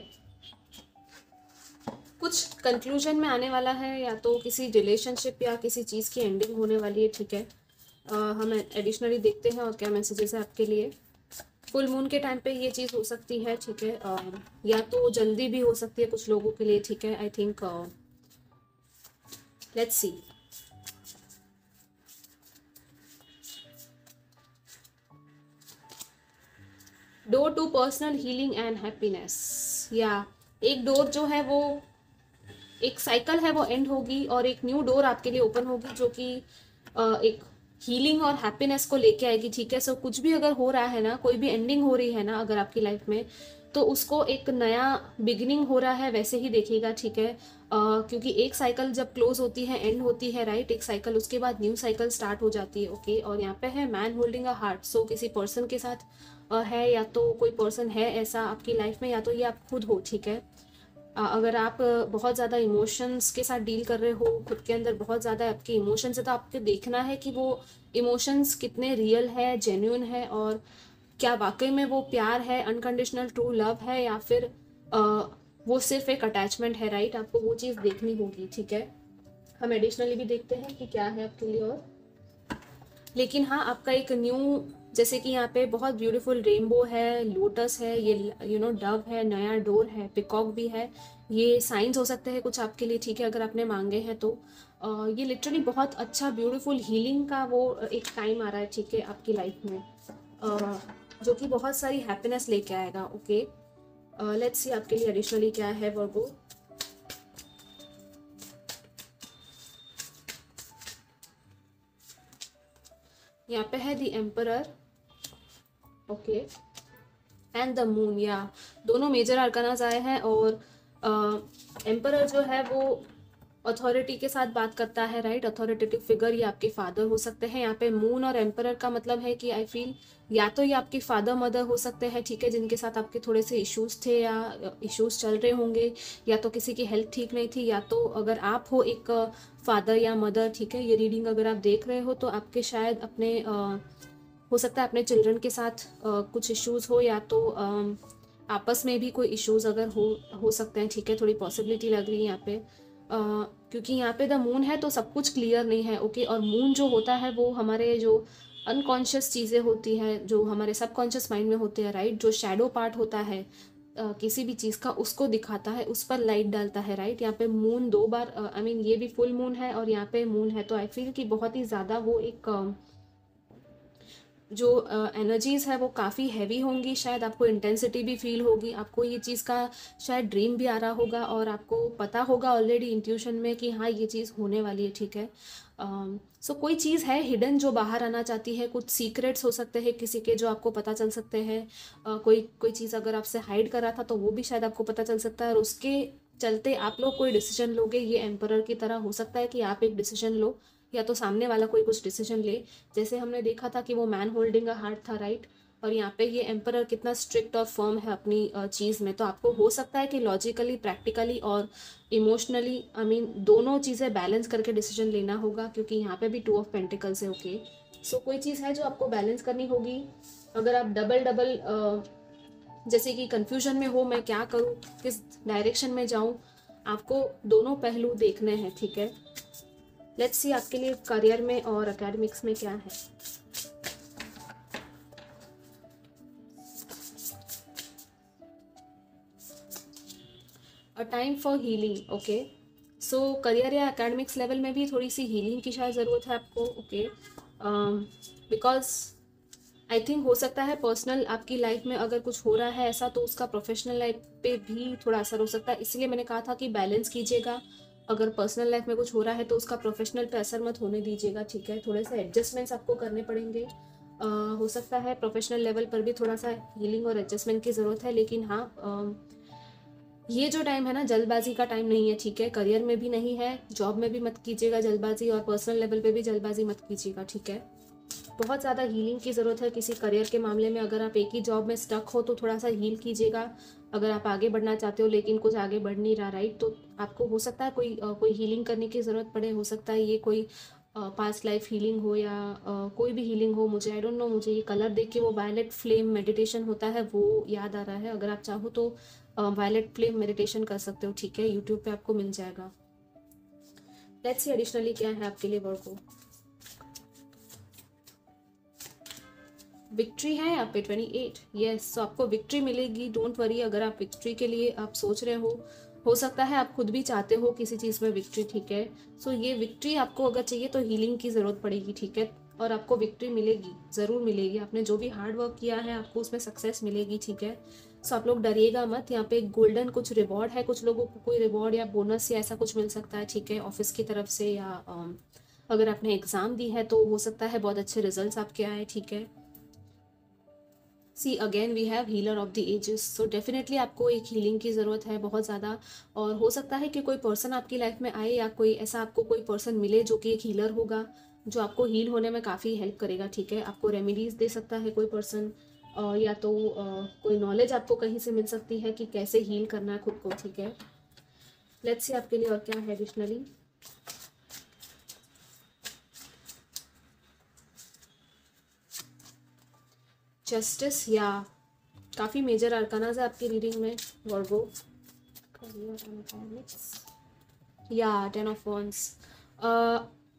कुछ कंक्लूजन में आने वाला है, या तो किसी रिलेशनशिप या किसी चीज़ की एंडिंग होने वाली है, ठीक है। हम एडिशनली देखते हैं और क्या मैसेजेस है आपके लिए। फुल मून के टाइम पे ये चीज़ हो सकती है, ठीक है, या तो जल्दी भी हो सकती है कुछ लोगों के लिए, ठीक है। I think let's see. Door to personal healing and happiness, या एक डोर जो है वो, एक साइकिल है वो एंड होगी, और एक न्यू डोर आपके लिए ओपन होगी, जो कि एक हीलिंग और हैप्पीनेस को लेके आएगी, ठीक है। सो कुछ भी अगर हो रहा है ना, कोई भी एंडिंग हो रही है ना अगर आपकी लाइफ में, तो उसको एक नया बिगिनिंग हो रहा है वैसे ही देखिएगा, ठीक है। क्योंकि एक साइकिल जब क्लोज होती है, एंड होती है, राइट, एक साइकिल, उसके बाद न्यू साइकिल स्टार्ट हो जाती है, ओके। और यहाँ पे है मैन होल्डिंग अ हार्ट, सो किसी पर्सन के साथ है, या तो कोई पर्सन है ऐसा आपकी लाइफ में, या तो ये आप खुद हो, ठीक है। अगर आप बहुत ज़्यादा इमोशंस के साथ डील कर रहे हो, खुद के अंदर बहुत ज़्यादा आपके इमोशंस है, तो आपको देखना है कि वो इमोशंस कितने रियल है, जेन्यून है, और क्या वाकई में वो प्यार है, अनकंडीशनल ट्रू लव है, या फिर अ, वो सिर्फ एक अटैचमेंट है, राइट। आपको वो चीज़ देखनी होगी, ठीक है। हम एडिशनली भी देखते हैं कि क्या है आपके लिए और, लेकिन हाँ, आपका एक न्यू, जैसे कि यहाँ पे बहुत ब्यूटीफुल रेनबो है, लोटस है, ये डव है, नया डोर है, पिकॉक भी है, ये साइंस हो सकते हैं कुछ आपके लिए, ठीक है, अगर आपने मांगे हैं तो। ये लिटरली बहुत अच्छा ब्यूटीफुल हीलिंग का वो एक टाइम आ रहा है, ठीक है, आपकी लाइफ में, जो कि बहुत सारी हैप्पीनेस लेके आएगा, ओके। लेट्स सी आपके लिए एडिशनली क्या है वर्गो। यहाँ पे है the emperor, okay, and the moon, या दोनों मेजर आर्कानाज आए हैं। और एम्परर जो है वो अथॉरिटी के साथ बात करता है, राइट, अथॉरिटेटिव फिगर, ये आपके फादर हो सकते हैं। यहाँ पे मून और एम्परर का मतलब है कि आई फील या तो ये आपके फादर मदर हो सकते हैं, ठीक है, जिनके साथ आपके थोड़े से इश्यूज थे या इश्यूज चल रहे होंगे, या तो किसी की हेल्थ ठीक नहीं थी, या तो अगर आप हो एक फादर या मदर, ठीक है। ये रीडिंग अगर आप देख रहे हो तो आपके शायद अपने हो सकता है अपने चिल्ड्रन के साथ कुछ इश्यूज हो, या तो आपस में भी कोई इश्यूज अगर हो सकते हैं, ठीक है, थोड़ी पॉसिबिलिटी लग रही है यहाँ पे। क्योंकि यहाँ पे द मून है तो सब कुछ क्लियर नहीं है, ओके। और मून जो होता है वो हमारे जो अनकॉन्शियस चीज़ें होती हैं, जो हमारे सबकॉन्शियस माइंड में होते हैं, राइट, जो शैडो पार्ट होता है किसी भी चीज़ का, उसको दिखाता है, उस पर लाइट डालता है, राइट। यहाँ पे मून दो बार, आई मीन ये भी फुल मून है और यहाँ पे मून है, तो आई फील कि बहुत ही ज़्यादा वो एक जो एनर्जीज है वो काफ़ी हैवी होंगी, शायद आपको इंटेंसिटी भी फील होगी, आपको ये चीज़ का शायद ड्रीम भी आ रहा होगा, और आपको पता होगा ऑलरेडी इंट्यूशन में कि हाँ ये चीज़ होने वाली है, ठीक है। सो कोई चीज़ है हिडन जो बाहर आना चाहती है, कुछ सीक्रेट्स हो सकते हैं किसी के जो आपको पता चल सकते हैं। कोई कोई चीज़ अगर आपसे हाइड कर रहा था तो वो भी शायद आपको पता चल सकता है, और उसके चलते आप लोग कोई डिसीजन लोगे। ये एम्परर की तरह हो सकता है कि आप एक डिसीजन लो, या तो सामने वाला कोई कुछ डिसीजन ले। जैसे हमने देखा था कि वो मैन होल्डिंग अ हार्ट था, राइट, और यहाँ पे ये एम्परर कितना स्ट्रिक्ट और फर्म है अपनी चीज़ में। तो आपको हो सकता है कि लॉजिकली, प्रैक्टिकली और इमोशनली, आई मीन दोनों चीज़ें बैलेंस करके डिसीजन लेना होगा, क्योंकि यहाँ पे भी टू ऑफ पेंटिकल्स है, ओके। सो कोई चीज़ है जो आपको बैलेंस करनी होगी। अगर आप डबल डबल जैसे कि कंफ्यूजन में हो, मैं क्या करूँ, किस डायरेक्शन में जाऊँ, आपको दोनों पहलू देखने हैं, ठीक है। लेट्स सी आपके लिए करियर में और एकेडमिक्स में क्या है। A time for healing, okay. So career या एकेडमिक्स लेवल में भी थोड़ी सी हीलिंग की शायद ज़रूरत है आपको, ओके। बिकॉज आई थिंक हो सकता है पर्सनल आपकी लाइफ में अगर कुछ हो रहा है ऐसा, तो उसका प्रोफेशनल लाइफ पे भी थोड़ा असर हो सकता है। इसलिए मैंने कहा था कि बैलेंस कीजिएगा। अगर पर्सनल लाइफ में कुछ हो रहा है तो उसका प्रोफेशनल पे असर मत होने दीजिएगा, ठीक है। थोड़े से एडजस्टमेंट्स आपको करने पड़ेंगे। हो सकता है प्रोफेशनल लेवल पर भी थोड़ा सा हीलिंग और एडजस्टमेंट की ज़रूरत है, लेकिन हाँ, ये जो टाइम है ना, जल्दबाजी का टाइम नहीं है, ठीक है। करियर में भी नहीं है, जॉब में भी मत कीजिएगा जल्दबाजी, और पर्सनल लेवल पे भी जल्दबाजी मत कीजिएगा, ठीक है। बहुत ज़्यादा हीलिंग की ज़रूरत है किसी करियर के मामले में। अगर आप एक ही जॉब में स्टक हो तो थोड़ा सा हील कीजिएगा। अगर आप आगे बढ़ना चाहते हो लेकिन कुछ आगे बढ़ नहीं रहा, राइट, तो आपको हो सकता है कोई हीलिंग करने की ज़रूरत पड़े। हो सकता है ये कोई पास्ट लाइफ हीलिंग हो, या कोई भी हीलिंग हो, मुझे आई डोंट नो। मुझे ये कलर देख के वो वायलेट फ्लेम मेडिटेशन होता है वो याद आ रहा है। अगर आप चाहो तो वायलेट फ्लेम मेडिटेशन कर सकते हो, ठीक है, यूट्यूब पे आपको मिल जाएगा। लेट्स सी एडिशनली क्या है आपके लिए वर्को। विक्ट्री है यहाँ पे 28, यस। तो आपको विक्ट्री मिलेगी, डोंट वरी। अगर आप विक्ट्री के लिए आप सोच रहे हो सकता है आप खुद भी चाहते हो किसी चीज़ में विक्ट्री, ठीक है। सो ये विक्ट्री आपको अगर चाहिए तो हीलिंग की ज़रूरत पड़ेगी, ठीक है, और आपको विक्ट्री मिलेगी, ज़रूर मिलेगी। आपने जो भी हार्ड वर्क किया है आपको उसमें सक्सेस मिलेगी, ठीक है। सो आप लोग डरिएगा मत। यहाँ पे एक गोल्डन कुछ रिवॉर्ड है, कुछ लोगों को कोई रिवॉर्ड या बोनस या ऐसा कुछ मिल सकता है, ठीक है, ऑफिस की तरफ से या अगर आपने एग्ज़ाम दी है तो हो सकता है बहुत अच्छे रिजल्ट्स आपके आए, ठीक है। See again we have healer of the ages, so definitely आपको एक हीलिंग की ज़रूरत है बहुत ज़्यादा। और हो सकता है कि कोई पर्सन आपकी लाइफ में आए या कोई ऐसा आपको कोई पर्सन मिले जो कि एक हीलर होगा, जो आपको हील होने में काफ़ी हेल्प करेगा, ठीक है। आपको रेमेडीज़ दे सकता है कोई पर्सन, या तो कोई नॉलेज आपको कहीं से मिल सकती है कि कैसे हील करना है खुद को, ठीक है। लेट्स सी आपके लिए और क्या है एडिशनली। जस्टिस, या काफ़ी मेजर अरकानाज है आपकी रीडिंग में वर्गो। या 10 ऑफ वॉन्ड्स,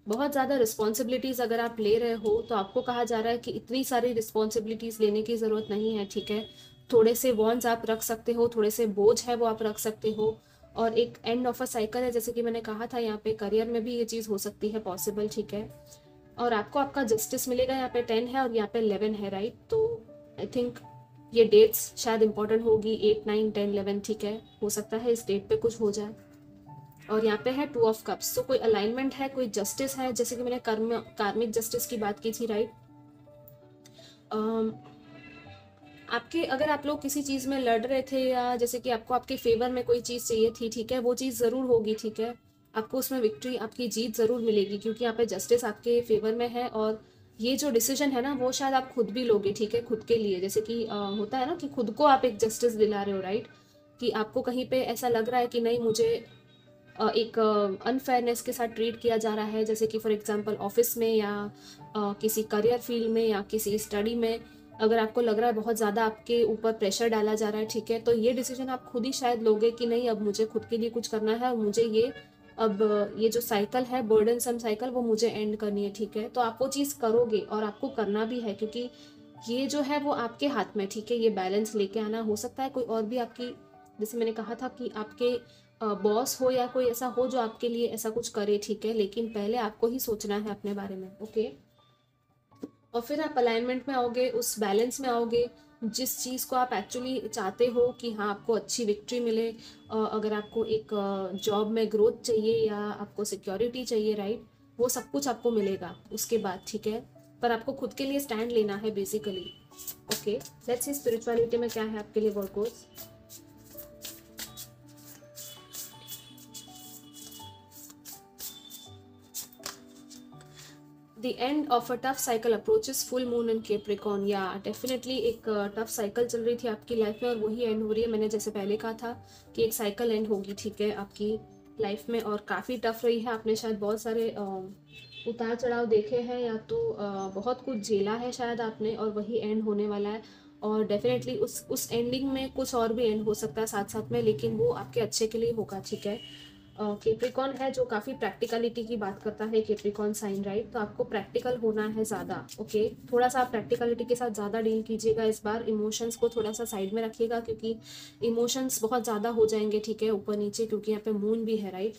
बहुत ज़्यादा रिस्पॉन्सिबिलिटीज़ अगर आप ले रहे हो तो आपको कहा जा रहा है कि इतनी सारी रिस्पॉन्सिबिलिटीज़ लेने की ज़रूरत नहीं है, ठीक है। थोड़े से वॉन्ड्स आप रख सकते हो, थोड़े से बोझ है वो आप रख सकते हो। और एक एंड ऑफ अ साइकिल है, जैसे कि मैंने कहा था, यहाँ पे करियर में भी ये चीज़ हो सकती है पॉसिबल, ठीक है। और आपको आपका जस्टिस मिलेगा, यहाँ पे 10 है और यहाँ पे 11 है, राइट। तो आई थिंक ये डेट्स शायद इंपॉर्टेंट होगी, 8, 9, 10, 11, ठीक है। हो सकता है इस डेट पे कुछ हो जाए। और यहाँ पे है 2 ऑफ कप्स, तो कोई अलाइनमेंट है, कोई जस्टिस है, जैसे कि मैंने कार्मिक जस्टिस की बात की थी, राइट। आपके अगर आप लोग किसी चीज़ में लड़ रहे थे, या जैसे कि आपको आपके फेवर में कोई चीज़ चाहिए थी, ठीक है, वो चीज़ ज़रूर होगी, ठीक है। आपको उसमें विक्ट्री, आपकी जीत ज़रूर मिलेगी, क्योंकि यहाँ पे जस्टिस आपके फेवर में है। और ये जो डिसीजन है ना, वो शायद आप खुद भी लोगे, ठीक है, खुद के लिए। जैसे कि होता है ना कि खुद को आप एक जस्टिस दिला रहे हो, राइट। कि आपको कहीं पे ऐसा लग रहा है कि नहीं, मुझे एक अनफेयरनेस के साथ ट्रीट किया जा रहा है, जैसे कि फॉर एग्जांपल ऑफिस में, या किसी करियर फील्ड में, या किसी स्टडी में। अगर आपको लग रहा है बहुत ज़्यादा आपके ऊपर प्रेशर डाला जा रहा है, ठीक है, तो ये डिसीजन आप खुद ही शायद लोगे कि नहीं, अब मुझे खुद के लिए कुछ करना है, और मुझे ये अब ये जो साइकिल है, बर्डनसम साइकिल, वो मुझे एंड करनी है, ठीक है। तो आप वो चीज़ करोगे और आपको करना भी है, क्योंकि ये जो है वो आपके हाथ में, ठीक है। ये बैलेंस लेके आना, हो सकता है कोई और भी आपकी, जैसे मैंने कहा था कि आपके बॉस हो या कोई ऐसा हो जो आपके लिए ऐसा कुछ करे, ठीक है, लेकिन पहले आपको ही सोचना है अपने बारे में, ओके। और फिर आप अलाइनमेंट में आओगे, उस बैलेंस में आओगे, जिस चीज़ को आप एक्चुअली चाहते हो कि हाँ आपको अच्छी विक्ट्री मिले। अगर आपको एक जॉब में ग्रोथ चाहिए, या आपको सिक्योरिटी चाहिए, राइट, वो सब कुछ आपको मिलेगा उसके बाद, ठीक है। पर आपको खुद के लिए स्टैंड लेना है basically, okay. Let's see spirituality में क्या है आपके लिए वर्कोस। The end of a tough cycle approaches full moon in Capricorn, या डेफिनेटली एक टफ साइकिल चल रही थी आपकी लाइफ में और वही एंड हो रही है। मैंने जैसे पहले कहा था कि एक साइकिल एंड होगी, ठीक है, आपकी लाइफ में। और काफ़ी टफ रही है, आपने शायद बहुत सारे उतार चढ़ाव देखे हैं, या तो बहुत कुछ झेला है शायद आपने, और वही एंड होने वाला है। और डेफिनेटली उस एंडिंग में कुछ और भी एंड हो सकता है साथ साथ में, लेकिन वो आपके अच्छे के लिए होगा, ठीक है। कैप्रिकॉन है जो काफ़ी प्रैक्टिकलिटी की बात करता है, कैप्रिकॉन साइन, राइट। तो आपको प्रैक्टिकल होना है ज़्यादा, ओके। थोड़ा सा आप प्रैक्टिकलिटी के साथ ज़्यादा डील कीजिएगा इस बार। इमोशंस को थोड़ा सा साइड में रखिएगा, क्योंकि इमोशंस बहुत ज़्यादा हो जाएंगे, ठीक है, ऊपर नीचे, क्योंकि यहाँ पे मून भी है, राइट।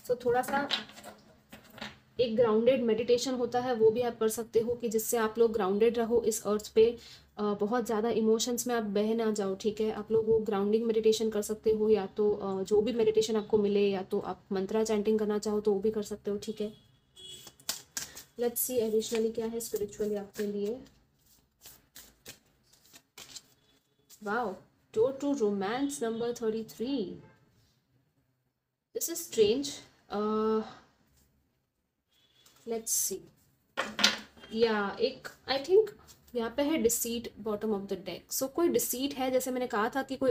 सो थोड़ा सा एक ग्राउंडेड मेडिटेशन होता है, वो भी आप कर सकते हो, कि जिससे आप लोग ग्राउंडेड रहो इस अर्थ पे। बहुत ज़्यादा इमोशंस में आप बह ना जाओ, ठीक है। आप लोग वो ग्राउंडिंग मेडिटेशन कर सकते हो, या तो जो भी मेडिटेशन आपको मिले, या तो आप मंत्रा चैंटिंग करना चाहो तो वो भी कर सकते हो, ठीक है। लेट्स सी एडिशनली क्या है स्पिरिचुअली आपके लिए। Wow, door to romance number 33। This is strange. Let's see, या एक आई थिंक यहाँ पे है deceit bottom of the deck. So कोई डिसीट है, जैसे मैंने कहा था कि कोई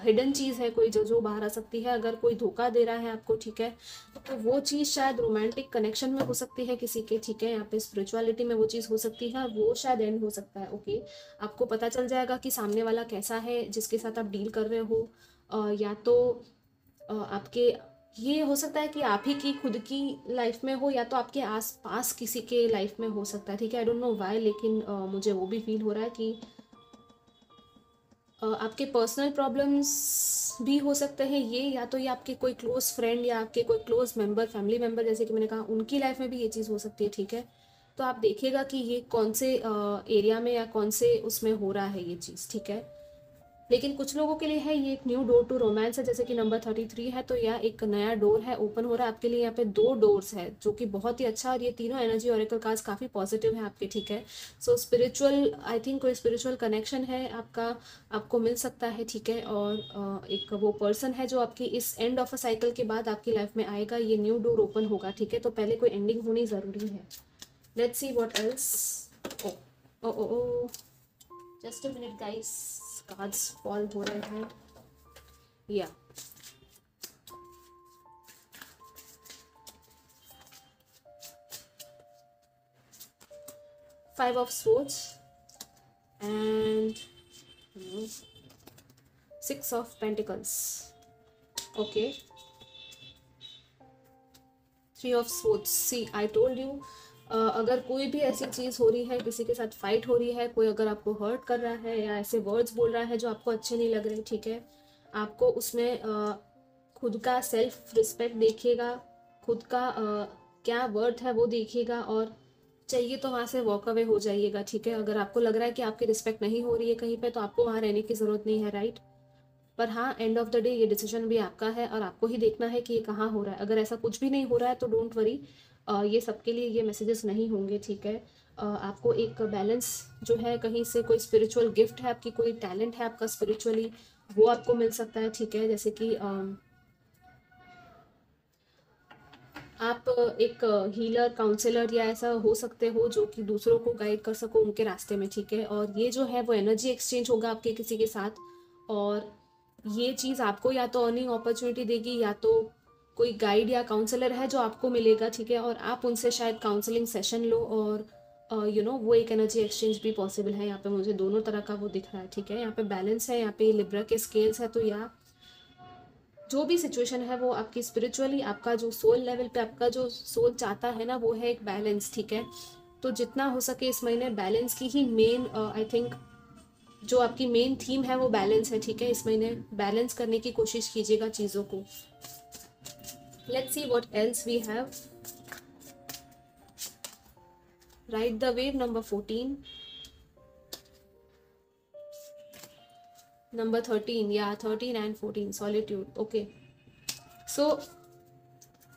हिडन चीज़ है, कोई जो बाहर आ सकती है। अगर कोई धोखा दे रहा है आपको, ठीक है, तो वो चीज़ शायद रोमांटिक कनेक्शन में हो सकती है किसी के, ठीक है। यहाँ पे स्पिरिचुअलिटी में वो चीज़ हो सकती है, वो शायद एंड हो सकता है, ओके। आपको पता चल जाएगा कि सामने वाला कैसा है जिसके साथ आप डील कर रहे हो। या तो आपके ये हो सकता है कि आप ही की खुद की लाइफ में हो, या तो आपके आसपास किसी के लाइफ में हो सकता है, ठीक है। आई डोंट नो व्हाई, लेकिन मुझे वो भी फील हो रहा है कि आपके पर्सनल प्रॉब्लम्स भी हो सकते हैं ये, या तो ये आपके कोई क्लोज फ्रेंड या आपके कोई क्लोज मेंबर, फैमिली मेंबर, जैसे कि मैंने कहा, उनकी लाइफ में भी ये चीज़ हो सकती है, ठीक है। तो आप देखिएगा कि ये कौन से एरिया में या कौन से उसमें हो रहा है ये चीज़, ठीक है। लेकिन कुछ लोगों के लिए है ये एक न्यू डोर टू रोमांस है, जैसे कि नंबर 33 है, तो यह एक नया डोर है, ओपन हो रहा है आपके लिए। यहाँ पे 2 डोर्स है जो कि बहुत ही अच्छा, और ये तीनों एनर्जी ऑरेकल कार्ड्स काफ़ी पॉजिटिव है आपके, ठीक है। सो स्पिरिचुअल, आई थिंक कोई स्पिरिचुअल कनेक्शन है आपका, आपको मिल सकता है, ठीक है। और एक वो पर्सन है जो आपकी इस एंड ऑफ अ साइकिल के बाद आपकी लाइफ में आएगा, ये न्यू डोर ओपन होगा, ठीक है। तो पहले कोई एंडिंग होनी ज़रूरी है। Let's see what else. Oh oh oh, just a minute guys, cards fall हो रहे हैं। या five of swords and 6 of pentacles, okay. 3 of swords. See I told you, अगर कोई भी ऐसी चीज़ हो रही है, किसी के साथ फाइट हो रही है, कोई अगर आपको हर्ट कर रहा है या ऐसे वर्ड्स बोल रहा है जो आपको अच्छे नहीं लग रहे, ठीक है, आपको उसमें खुद का सेल्फ रिस्पेक्ट देखिएगा, खुद का क्या वर्थ है वो देखिएगा, और चाहिए तो वहाँ से वॉक अवे हो जाइएगा, ठीक है। अगर आपको लग रहा है कि आपकी रिस्पेक्ट नहीं हो रही है कहीं पे, तो आपको वहाँ रहने की ज़रूरत नहीं है, राइट। पर हाँ, एंड ऑफ द डे ये डिसीजन भी आपका है और आपको ही देखना है कि ये कहाँ हो रहा है। अगर ऐसा कुछ भी नहीं हो रहा है तो डोंट वरी, ये सबके लिए ये मैसेजेस नहीं होंगे, ठीक है। आपको एक बैलेंस जो है, कहीं से कोई स्पिरिचुअल गिफ्ट है आपकी, कोई टैलेंट है आपका स्पिरिचुअली, वो आपको मिल सकता है, ठीक है। जैसे कि आप एक हीलर, काउंसलर या ऐसा हो सकते हो जो कि दूसरों को गाइड कर सको उनके रास्ते में, ठीक है। और ये जो है वो एनर्जी एक्सचेंज होगा आपके किसी के साथ, और ये चीज़ आपको या तो अर्निंग अपॉर्चुनिटी देगी, या तो कोई गाइड या काउंसलर है जो आपको मिलेगा, ठीक है। और आप उनसे शायद काउंसलिंग सेशन लो, और वो एक एनर्जी एक्सचेंज भी पॉसिबल है। यहाँ पे मुझे दोनों तरह का वो दिख रहा है, ठीक है। यहाँ पे बैलेंस है, यहाँ पे लिब्रा के स्केल्स है, तो या जो भी सिचुएशन है वो आपकी स्पिरिचुअली, आपका जो सोल लेवल पे आपका जो सोल चाहता है ना, वो है एक बैलेंस, ठीक है। तो जितना हो सके इस महीने बैलेंस की ही मेन, आई थिंक जो आपकी मेन थीम है वो बैलेंस है, ठीक है। इस महीने बैलेंस करने की कोशिश कीजिएगा चीज़ों को। Let's see what else we have. Ride the wave number 14, number 13, या 13 एंड 14, सॉलिट्यूड, ओके। सो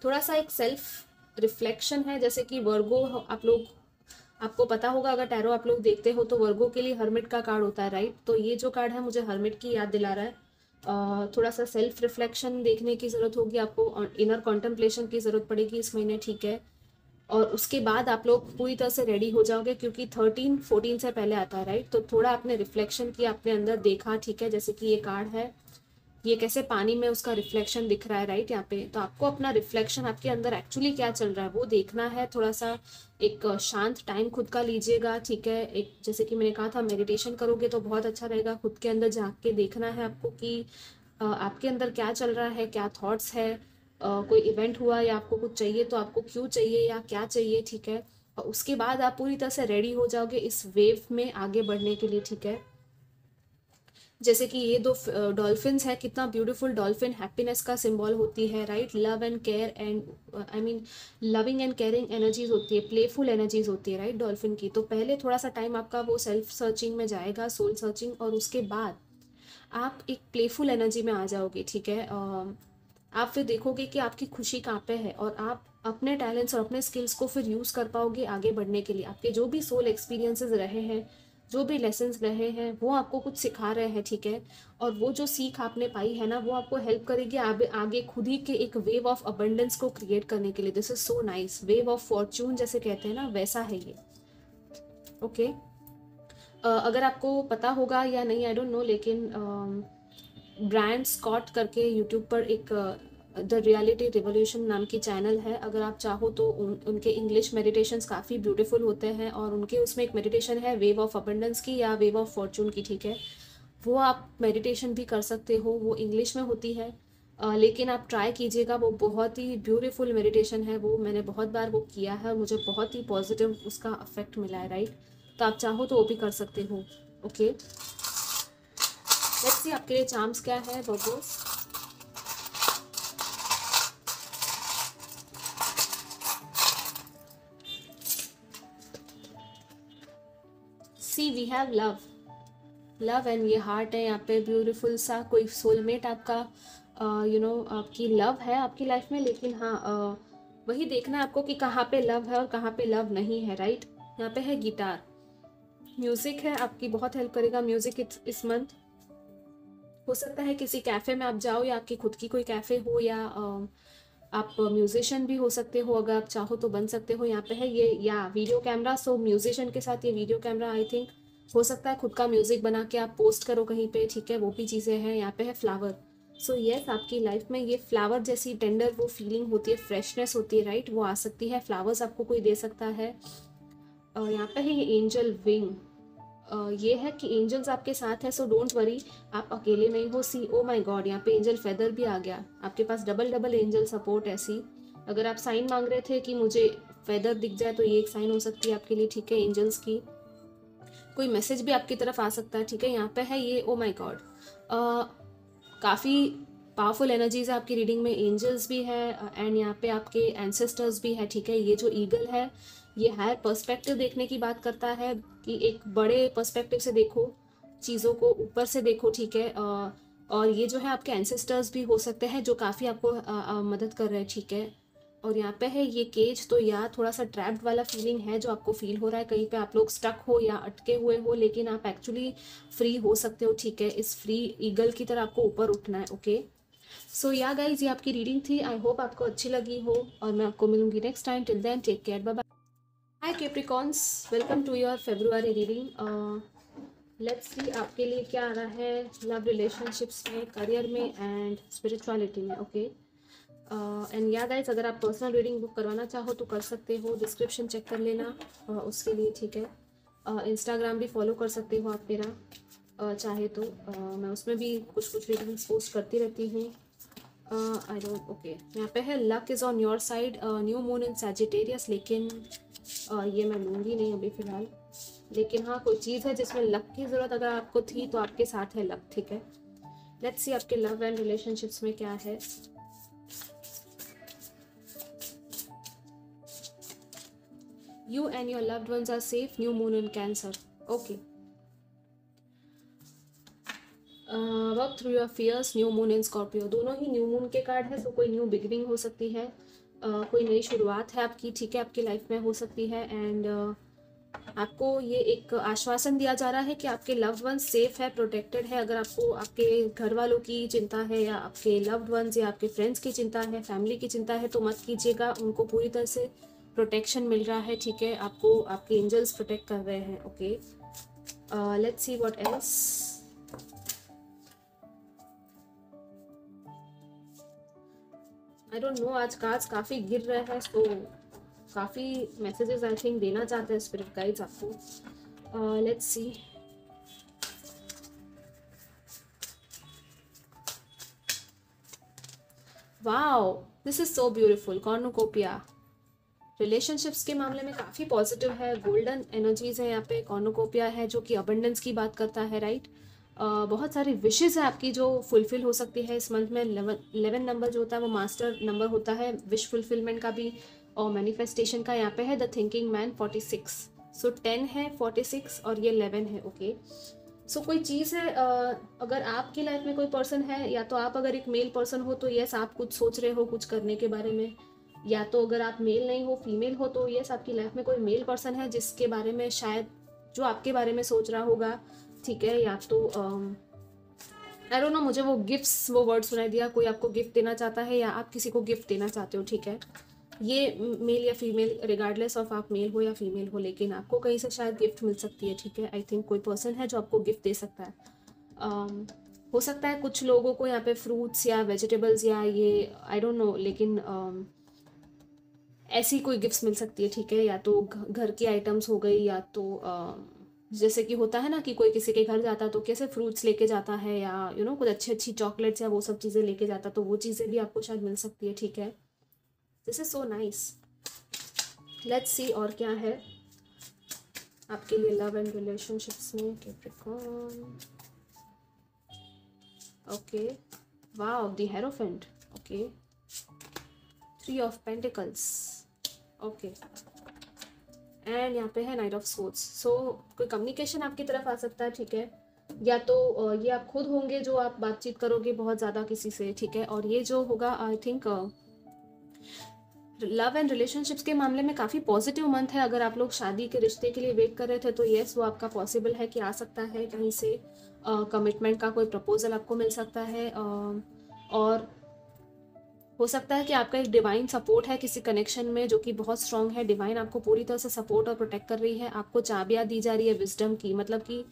थोड़ा सा एक सेल्फ रिफ्लेक्शन है, जैसे कि वर्गो, आप लोग, आपको पता होगा अगर टैरो आप लोग देखते हो तो वर्गो के लिए हर्मिट का कार्ड होता है, राइट। तो ये जो कार्ड है मुझे हर्मिट की याद दिला रहा है। थोड़ा सा सेल्फ रिफ्लेक्शन देखने की ज़रूरत होगी आपको, इनर कॉन्टेम्पलेशन की ज़रूरत पड़ेगी इस महीने, ठीक है। और उसके बाद आप लोग पूरी तरह से रेडी हो जाओगे, क्योंकि 13 14 से पहले आता है, राइट। तो थोड़ा आपने रिफ्लेक्शन किया, अपने अंदर देखा, ठीक है। जैसे कि ये कार्ड है, ये कैसे पानी में उसका रिफ्लेक्शन दिख रहा है, राइट, यहाँ पे। तो आपको अपना रिफ्लेक्शन, आपके अंदर एक्चुअली क्या चल रहा है वो देखना है। थोड़ा सा एक शांत टाइम खुद का लीजिएगा, ठीक है। एक, जैसे कि मैंने कहा था, मेडिटेशन करोगे तो बहुत अच्छा रहेगा। खुद के अंदर झांक के देखना है आपको कि आपके अंदर क्या चल रहा है, क्या थॉट्स है, कोई इवेंट हुआ या आपको कुछ चाहिए तो आपको क्यों चाहिए या क्या चाहिए, ठीक है। और उसके बाद आप पूरी तरह से रेडी हो जाओगे इस वेव में आगे बढ़ने के लिए, ठीक है। जैसे कि ये दो डॉल्फिन्स है, कितना ब्यूटीफुल डॉल्फिन हैप्पीनेस का सिंबल होती है, right. Love and care and I mean loving and caring energies होती है, प्लेफुल एनर्जीज होती है, राइट, डॉल्फिन की। तो पहले थोड़ा सा टाइम आपका वो सेल्फ सर्चिंग में जाएगा, सोल सर्चिंग, और उसके बाद आप एक प्लेफुल एनर्जी में आ जाओगे, ठीक है। आप फिर देखोगे कि आपकी खुशी कहाँ पे है, और आप अपने टैलेंट्स और अपने स्किल्स को फिर यूज़ कर पाओगे आगे बढ़ने के लिए। आपके जो भी सोल एक्सपीरियंसेस रहे हैं, जो भी लेसन्स रहे हैं, वो आपको कुछ सिखा रहे हैं, ठीक है। और वो जो सीख आपने पाई है ना, वो आपको हेल्प करेगी आगे खुद ही के एक वेव ऑफ अबंडेंस को क्रिएट करने के लिए। This is so nice, wave of Fortune जैसे कहते हैं ना, वैसा है ये, ओके। अगर आपको पता होगा या नहीं, आई डोंट नो, लेकिन ब्रांड स्कॉट करके यूट्यूब पर एक द रियलिटी रिवोल्यूशन नाम की चैनल है। अगर आप चाहो तो उनके इंग्लिश मेडिटेशंस काफ़ी ब्यूटीफुल होते हैं, और उनके उसमें एक मेडिटेशन है वेव ऑफ अबंडेंस की या वेव ऑफ फॉर्चून की, ठीक है। वो आप मेडिटेशन भी कर सकते हो, वो इंग्लिश में होती है, लेकिन आप ट्राई कीजिएगा, वो बहुत ही ब्यूटीफुल मेडिटेशन है। वो मैंने बहुत बार वो किया है और मुझे बहुत ही पॉजिटिव उसका अफेक्ट मिला है, राइट। तो आप चाहो तो वो भी कर सकते हो, ओके। लेट्स सी आपके लिए चार्म्स क्या है, bubbles. See we have love, love and ये हार्ट है यहाँ पे, ब्यूटीफुल सा कोई सोलमेट आपका आपकी लव है आपकी लाइफ में, लेकिन हाँ वही देखना है आपको कि कहाँ पे लव है और कहाँ पे लव नहीं है, राइट। यहाँ पे है गिटार, म्यूजिक है आपकी, बहुत हेल्प करेगा म्यूजिक इस मंथ। हो सकता है किसी कैफे में आप जाओ या आपकी खुद की कोई कैफे हो, या आप म्यूजिशियन भी हो सकते हो, अगर आप चाहो तो बन सकते हो। यहाँ पे है ये या वीडियो कैमरा, सो म्यूजिशियन के साथ ये वीडियो कैमरा आई थिंक हो सकता है, खुद का म्यूजिक बना के आप पोस्ट करो कहीं पे, ठीक है, वो भी चीज़ें हैं। यहाँ पे है फ्लावर, सो यस आपकी लाइफ में ये फ्लावर जैसी टेंडर वो फीलिंग होती है, फ्रेशनेस होती है, राइट, वो आ सकती है, फ्लावर्स आपको कोई दे सकता है। और यहाँ पे है ये एंजल विंग, ये है कि एंजल्स आपके साथ है, सो डोंट वरी, आप अकेले नहीं हो। सी ओ माय गॉड, यहाँ पे एंजल फेदर भी आ गया, आपके पास डबल डबल एंजल सपोर्ट। ऐसी अगर आप साइन मांग रहे थे कि मुझे फेदर दिख जाए, तो ये एक साइन हो सकती है आपके लिए, ठीक है। एंजल्स की कोई मैसेज भी आपकी तरफ आ सकता है, ठीक है। यहाँ पे है ये ओ माय गॉड, काफ़ी पावरफुल एनर्जीज है आपकी रीडिंग में, एंजल्स भी है एंड यहाँ पे आपके एंसेस्टर्स भी है, ठीक है। ये जो ईगल है ये हायर पर्सपेक्टिव देखने की बात करता है, कि एक बड़े पर्सपेक्टिव से देखो चीज़ों को, ऊपर से देखो, ठीक है। और ये जो है आपके एंसेस्टर्स भी हो सकते हैं जो काफ़ी आपको मदद कर रहे हैं, ठीक है। और यहाँ पे है ये केज, तो यहाँ थोड़ा सा ट्रैप्ड वाला फीलिंग है जो आपको फील हो रहा है, कहीं पे आप लोग स्टक हो या अटके हुए हो, लेकिन आप एक्चुअली फ्री हो सकते हो, ठीक है। इस फ्री ईगल की तरह आपको ऊपर उठना है, ओके। सो या गाइज, ये आपकी रीडिंग थी, आई होप आपको अच्छी लगी हो, और मैं आपको मिलूंगी next time. Till then take care, bye bye. Hi Capricorns, welcome to your February reading. Let's see आपके लिए क्या आ रहा है लव रिलेशनशिप्स में, करियर में एंड स्पिरिचुअलिटी में, ओके। एंड या गाइज, अगर आप पर्सनल रीडिंग बुक करवाना चाहो तो कर सकते हो, डिस्क्रिप्शन चेक कर लेना उसके लिए, ठीक है। इंस्टाग्राम भी फॉलो कर सकते हो आप मेरा, चाहे तो मैं उसमें भी कुछ कुछ रीडिंग्स पोस्ट करती रहती हूँ। I don't, okay. यहाँ पे है luck is on your side, new moon in Sagittarius, लेकिन ये मैं लूँगी नहीं अभी फ़िलहाल। लेकिन हाँ, कोई चीज़ है जिसमें लक की ज़रूरत अगर आपको थी तो आपके साथ है लक, ठीक है। लेट्स सी आपके लव एंड रिलेशनशिप्स में क्या है। You and your loved ones are safe, new moon in Cancer, okay. Work through your fears, new moon in Scorpio, दोनों ही न्यू मून के कार्ड है, तो कोई न्यू बिगिनिंग हो सकती है, कोई नई शुरुआत है आपकी, ठीक है, आपकी लाइफ में हो सकती है। एंड आपको ये एक आश्वासन दिया जा रहा है कि आपके लव्ड वंस सेफ है, प्रोटेक्टेड है। अगर आपको आपके घर वालों की चिंता है, या आपके लव्ड वंस या आपके फ्रेंड्स की चिंता है, फैमिली की चिंता है, तो मत कीजिएगा, उनको पूरी तरह से प्रोटेक्शन मिल रहा है, ठीक है। आपको आपके एंजल्स प्रोटेक्ट कर रहे हैं, okay. Let's see what else. I don't know, आज कार्ड्स काफ़ी गिर रहे हैं, तो काफ़ी मैसेजेस आई थिंक देना चाहते हैं स्पिरिट गाइड्स आपको। Let's see. Wow, this is so beautiful, cornucopia. Relationships के मामले में काफ़ी पॉजिटिव है, गोल्डन एनर्जीज है यहाँ पे, कॉर्नुकोपिया है जो कि अबंडेंस की बात करता है, राइट। बहुत सारी विशेज़ है आपकी जो फुलफिल हो सकती है इस मंथ में। 11 नंबर जो होता है वो मास्टर नंबर होता है विश फुलफिलमेंट का भी और मैनिफेस्टेशन का। यहाँ पे है द थिंकिंग मैन 46, सो 10 है, 46 और ये 11 है, ओके। सो कोई चीज़ है, अगर आपकी लाइफ में कोई पर्सन है, या तो आप अगर एक मेल पर्सन हो तो यस आप कुछ सोच रहे हो कुछ करने के बारे में, या तो अगर आप मेल नहीं हो फीमेल हो तो यस आपकी लाइफ में कोई मेल पर्सन है जिसके बारे में शायद जो आपके बारे में सोच रहा होगा, ठीक है। या तो आई डोंट नो, मुझे वो गिफ्ट्स वो वर्ड सुनाई दिया, कोई आपको गिफ्ट देना चाहता है या आप किसी को गिफ्ट देना चाहते हो, ठीक है। ये मेल या फीमेल रिगार्डलेस ऑफ आप मेल हो या फीमेल हो, लेकिन आपको कहीं से शायद गिफ्ट मिल सकती है, ठीक है। आई थिंक कोई पर्सन है जो आपको गिफ्ट दे सकता है। हो सकता है कुछ लोगों को यहाँ पे फ्रूट्स या वेजिटेबल्स या ये आई डोंट नो, लेकिन ऐसी कोई गिफ्ट्स मिल सकती है, ठीक है। या तो घर की आइटम्स हो गई, या तो जैसे कि होता है ना कि कोई किसी के घर जाता है तो कैसे फ्रूट्स लेके जाता है, या कुछ अच्छी अच्छी चॉकलेट्स या वो सब चीज़ें लेके जाता, तो वो चीज़ें भी आपको शायद मिल सकती है, ठीक है। This is so nice. Let's see और क्या है आपके लिए लव एंड रिलेशनशिप्स में, Capricorn, okay. Wow, the hierophant, okay. 3 of pentacles, okay. And यहाँ पे है नाइट ऑफ सोर्ड्स, सो कोई कम्युनिकेशन आपकी तरफ आ सकता है, ठीक है। या तो ये आप खुद होंगे जो आप बातचीत करोगे बहुत ज़्यादा किसी से, ठीक है। और ये जो होगा I think love and relationships के मामले में काफ़ी पॉजिटिव मंथ है। अगर आप लोग शादी के रिश्ते के लिए वेट कर रहे थे तो यस, वो आपका पॉसिबल है कि आ सकता है कहीं से कमिटमेंट का कोई प्रपोजल आपको मिल सकता है। और हो सकता है कि आपका एक डिवाइन सपोर्ट है किसी कनेक्शन में जो कि बहुत स्ट्रांग है। डिवाइन आपको पूरी तरह से सपोर्ट और प्रोटेक्ट कर रही है। आपको चाबियां दी जा रही है विजडम की, मतलब कि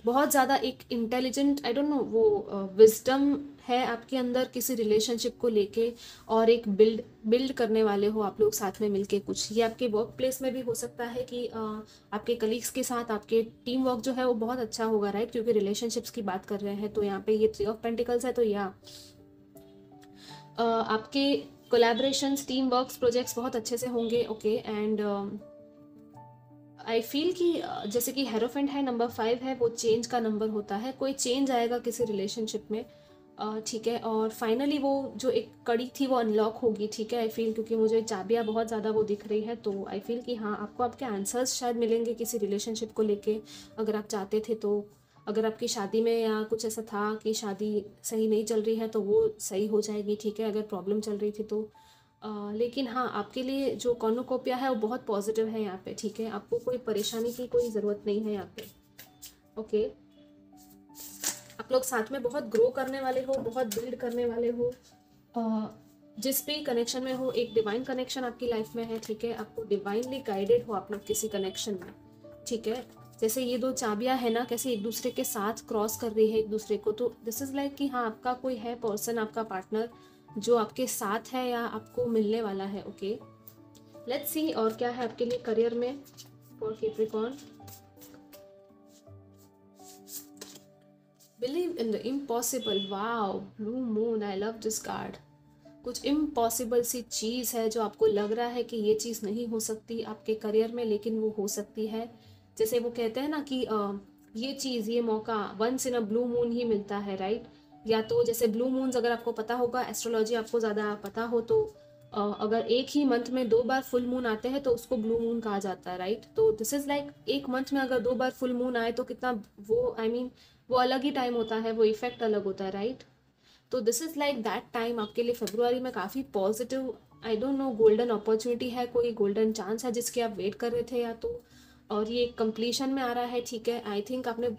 बहुत ज़्यादा एक इंटेलिजेंट, आई डोंट नो, वो विजडम है आपके अंदर किसी रिलेशनशिप को लेके। और एक बिल्ड करने वाले हो आप लोग साथ में मिलके कुछ। ये आपके वर्क प्लेस में भी हो सकता है कि आपके कलीग्स के साथ आपके टीम वर्क जो है वो बहुत अच्छा होगा, राइट, क्योंकि रिलेशनशिप्स की बात कर रहे हैं। तो यहाँ पे ये 3 ऑफ पेंटिकल्स है, तो या आपके कोलैबोरेशंस, टीम वर्क्स, प्रोजेक्ट्स बहुत अच्छे से होंगे, ओके। एंड आई फील कि जैसे कि हेरोफेंट है, नंबर 5 है, वो चेंज का नंबर होता है। कोई चेंज आएगा किसी रिलेशनशिप में, ठीक है। और फाइनली वो जो एक कड़ी थी वो अनलॉक होगी, ठीक है। आई फील, क्योंकि मुझे चाबियाँ बहुत ज़्यादा वो दिख रही है, तो आई फील कि हाँ, आपको आपके आंसर्स शायद मिलेंगे किसी रिलेशनशिप को लेके, अगर आप चाहते थे तो। अगर आपकी शादी में या कुछ ऐसा था कि शादी सही नहीं चल रही है तो वो सही हो जाएगी, ठीक है, अगर प्रॉब्लम चल रही थी तो। लेकिन हाँ, आपके लिए जो कॉर्नुकोपिया है वो बहुत पॉजिटिव है यहाँ पे, ठीक है। आपको कोई परेशानी की कोई ज़रूरत नहीं है यहाँ पे, ओके। आप लोग साथ में बहुत ग्रो करने वाले हो, बहुत बिल्ड करने वाले हो। जिस भी कनेक्शन में हो, एक डिवाइन कनेक्शन आपकी लाइफ में है, ठीक है। आपको डिवाइनली गाइडेड हो आप लोग किसी कनेक्शन में, ठीक है। जैसे ये 2 चाबियां है ना, कैसे एक दूसरे के साथ क्रॉस कर रही है एक दूसरे को, तो दिस इज लाइक कि हाँ, आपका कोई है पर्सन, आपका पार्टनर जो आपके साथ है या आपको मिलने वाला है, ओके। लेट्स सी और क्या है आपके लिए करियर में for Capricorn. Believe in the impossible, wow, blue moon, I love this card. कुछ इम्पॉसिबल सी चीज़ है जो आपको लग रहा है कि ये चीज़ नहीं हो सकती आपके करियर में, लेकिन वो हो सकती है। जैसे वो कहते हैं ना कि ये चीज़, ये मौका once in a blue moon ही मिलता है, राइट। या तो जैसे ब्लू मून्स, अगर आपको पता होगा, एस्ट्रोलॉजी आपको ज़्यादा पता हो तो अगर एक ही मंथ में 2 बार फुल मून आते हैं तो उसको ब्लू मून कहा जाता है, राइट। तो दिस इज़ लाइक एक मंथ में अगर 2 बार फुल मून आए तो कितना वो, आई मीन, वो अलग ही टाइम होता है, वो इफेक्ट अलग होता है, राइट। तो this is like that time आपके लिए फरवरी में काफ़ी positive, I don't know, golden opportunity है, कोई गोल्डन चांस है जिसके आप वेट कर रहे थे या तो। और ये कंप्लीशन में आ रहा है, ठीक है। आई थिंक आपने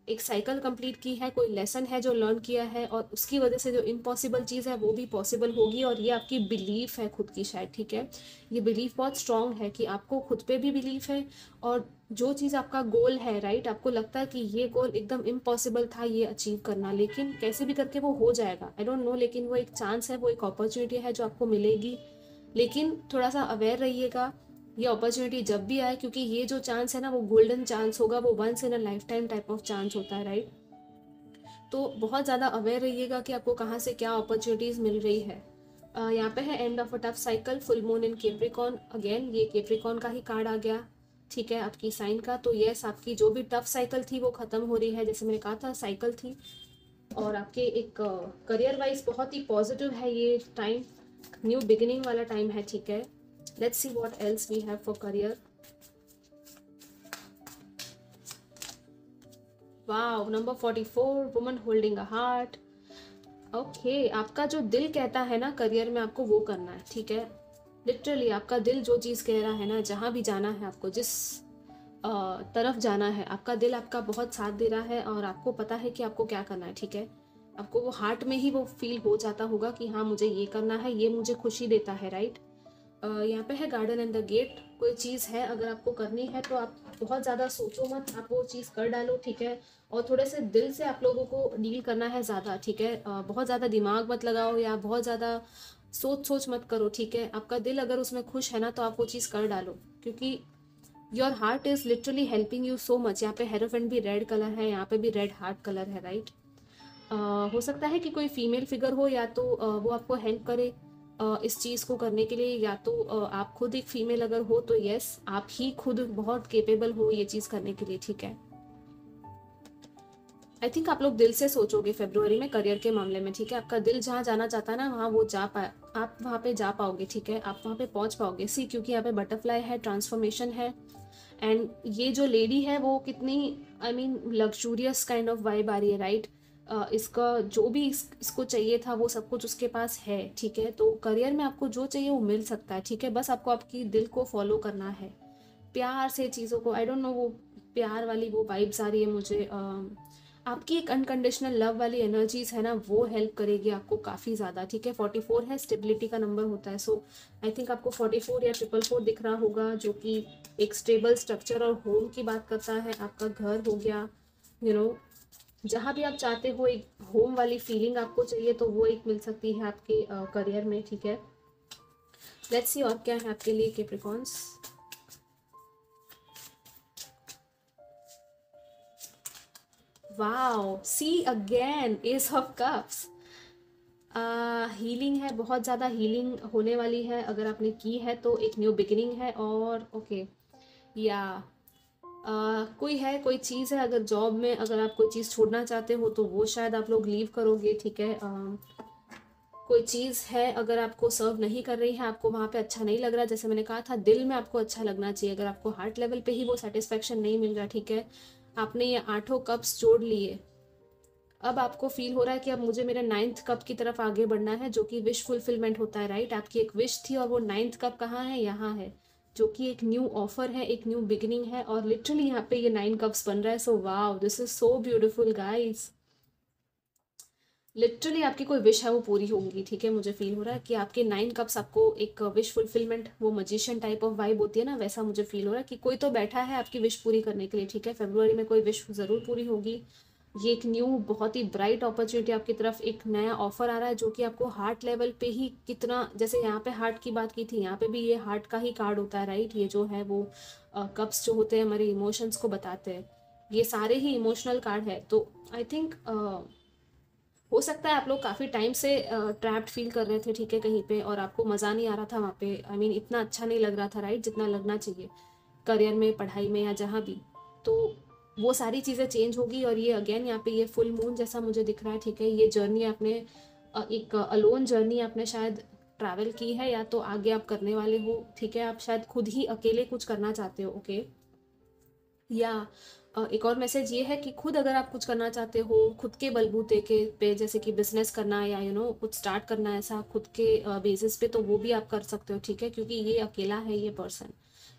एक साइकिल कंप्लीट की है, कोई लेसन है जो लर्न किया है, और उसकी वजह से जो इम्पॉसिबल चीज़ है वो भी पॉसिबल होगी। और ये आपकी बिलीफ है खुद की शायद, ठीक है। ये बिलीफ बहुत स्ट्रांग है कि आपको खुद पे भी बिलीफ है। और जो चीज़ आपका गोल है, राइट, आपको लगता है कि ये गोल एकदम इम्पॉसिबल था ये अचीव करना, लेकिन कैसे भी करके वो हो जाएगा, आई डोंट नो, लेकिन वो एक चांस है, वो एक अपॉर्चुनिटी है जो आपको मिलेगी। लेकिन थोड़ा सा अवेयर रहिएगा ये अपॉर्चुनिटी जब भी आए, क्योंकि ये जो चांस है ना वो गोल्डन चांस होगा, वो once in a life time type of chance होता है, राइट। तो बहुत ज़्यादा अवेयर रहिएगा कि आपको कहाँ से क्या अपॉर्चुनिटीज़ मिल रही है। यहाँ पे है and of a tough cycle, full moon in Capricorn. Again ये कैप्रिकॉर्न का ही कार्ड आ गया, ठीक है, आपकी साइन का। तो यस, आपकी जो भी टफ साइकिल थी वो ख़त्म हो रही है, जैसे मैंने कहा था साइकिल थी। और आपके एक करियर वाइज बहुत ही पॉजिटिव है ये टाइम, न्यू बिगिनिंग वाला टाइम है, ठीक है। Let's see what else we have for career. Wow, number 44, woman holding a heart. Okay, आपका जो दिल कहता है ना करियर में आपको वो करना है, ठीक है। लिटरली आपका दिल जो चीज़ कह रहा है ना, जहाँ भी जाना है आपको, जिस तरफ जाना है, आपका दिल आपका बहुत साथ दे रहा है और आपको पता है कि आपको क्या करना है, ठीक है। आपको वो हार्ट में ही वो फील हो जाता होगा कि हाँ, मुझे ये करना है, ये मुझे खुशी देता है, राइट। यहाँ पे है गार्डन एंड द गेट। कोई चीज़ है अगर आपको करनी है तो आप बहुत ज़्यादा सोचो मत, आप वो चीज़ कर डालो, ठीक है। और थोड़े से दिल से आप लोगों को डील करना है ज़्यादा, ठीक है। बहुत ज़्यादा दिमाग मत लगाओ या बहुत ज़्यादा सोच मत करो, ठीक है। आपका दिल अगर उसमें खुश है ना तो आप वो चीज़ कर डालो, क्योंकि your heart is literally helping you so much. यहाँ पे हेरोफेंट भी रेड कलर है, यहाँ पे भी रेड हार्ट कलर है, राइट। हो सकता है कि कोई फीमेल फिगर हो या तो वो आपको हेल्प करे इस चीज़ को करने के लिए, या तो आप खुद एक फीमेल अगर हो तो यस, आप ही खुद बहुत केपेबल हो ये चीज़ करने के लिए, ठीक है। आई थिंक आप लोग दिल से सोचोगे फरवरी में करियर के मामले में, ठीक है। आपका दिल जहाँ जाना चाहता है ना वहाँ वो आप वहाँ पे जा पाओगे, ठीक है। आप वहाँ पे पहुँच पाओगे, सी, क्योंकि यहाँ पे बटरफ्लाई है, ट्रांसफॉर्मेशन है, एंड ये जो लेडी है वो कितनी I mean luxurious kind of vibe आ रही है, राइट? इसका जो भी इसको चाहिए था वो सब कुछ उसके पास है, ठीक है? तो करियर में आपको जो चाहिए वो मिल सकता है, ठीक है? बस आपको आपकी दिल को फॉलो करना है, प्यार से चीज़ों को, आई डोंट नो, वो प्यार वाली वो वाइब्स आ रही है मुझे। आपकी एक अनकंडीशनल लव वाली एनर्जीज है ना, वो हेल्प करेगी आपको काफ़ी ज़्यादा, ठीक है? 44 है, स्टेबिलिटी का नंबर होता है, सो आई थिंक आपको 44 या 444 दिख रहा होगा, जो कि एक स्टेबल स्ट्रक्चर और होम की बात करता है। आपका घर हो गया, यू नो, जहाँ भी आप चाहते हो एक होम वाली फीलिंग आपको चाहिए तो वो एक मिल सकती है आपके करियर में, ठीक है? लेट्स सी और क्या है आपके लिए Capricorns. Wow, see again ace of cups. Healing है, बहुत ज़्यादा हीलिंग होने वाली है, अगर आपने की है तो एक न्यू बिगिनिंग है। और ओके, या कोई है, कोई चीज़ है, अगर जॉब में अगर आप कोई चीज़ छोड़ना चाहते हो तो वो शायद आप लोग लीव करोगे, ठीक है? कोई चीज़ है अगर आपको सर्व नहीं कर रही है, आपको वहाँ पे अच्छा नहीं लग रहा, जैसे मैंने कहा था दिल में आपको अच्छा लगना चाहिए, अगर आपको हार्ट लेवल पे ही वो सेटिस्फेक्शन नहीं मिल रहा, ठीक है? आपने ये 8 कप्स जोड़ लिए, अब आपको फील हो रहा है कि अब मुझे मेरे 9th कप की तरफ आगे बढ़ना है, जो कि विश फुलफिलमेंट होता है, राइट? आपकी एक विश थी और वो 9th कप कहाँ है? यहाँ है, जो कि एक न्यू ऑफर है, एक न्यू बिगिनिंग है, और लिटरली यहाँ पे ये 9 कप्स बन रहा है। So wow, this is so beautiful guys. Literally आपकी कोई विश है वो पूरी होंगी, ठीक है? मुझे फील हो रहा है कि आपके 9 कप्स आपको एक विश फुलफिलमेंट, वो मजिशियन टाइप ऑफ वाइब होती है ना, वैसा मुझे फील हो रहा है कि कोई तो बैठा है आपकी विश पूरी करने के लिए, ठीक है? फरवरी में कोई विश ज़रूर पूरी होगी। ये एक न्यू बहुत ही ब्राइट अपॉर्चुनिटी आपकी तरफ, एक नया ऑफर आ रहा है, जो कि आपको हार्ट लेवल पे ही कितना, जैसे यहाँ पे हार्ट की बात की थी, यहाँ पे भी ये हार्ट का ही कार्ड होता है, राइट? ये जो है वो कप्स जो होते हैं हमारे इमोशंस को बताते हैं, ये सारे ही इमोशनल कार्ड है। तो आई थिंक हो सकता है आप लोग काफ़ी टाइम से ट्रैप्ड फील कर रहे थे, ठीक है, कहीं पे, और आपको मज़ा नहीं आ रहा था वहाँ पे, आई मीन इतना अच्छा नहीं लग रहा था, राइट? जितना लगना चाहिए करियर में, पढ़ाई में, या जहाँ भी। तो वो सारी चीज़ें चेंज होगी, और ये अगेन यहाँ पे ये फुल मून जैसा मुझे दिख रहा है, ठीक है? ये जर्नी आपने एक अलोन जर्नी आपने शायद ट्रैवल की है, या तो आगे आप करने वाले हो, ठीक है? आप शायद खुद ही अकेले कुछ करना चाहते हो, ओके? या एक और मैसेज ये है कि खुद अगर आप कुछ करना चाहते हो खुद के बलबूते के पे, जैसे कि बिजनेस करना या कुछ स्टार्ट करना ऐसा खुद के बेसिस पे, तो वो भी आप कर सकते हो, ठीक है? क्योंकि ये अकेला है ये पर्सन,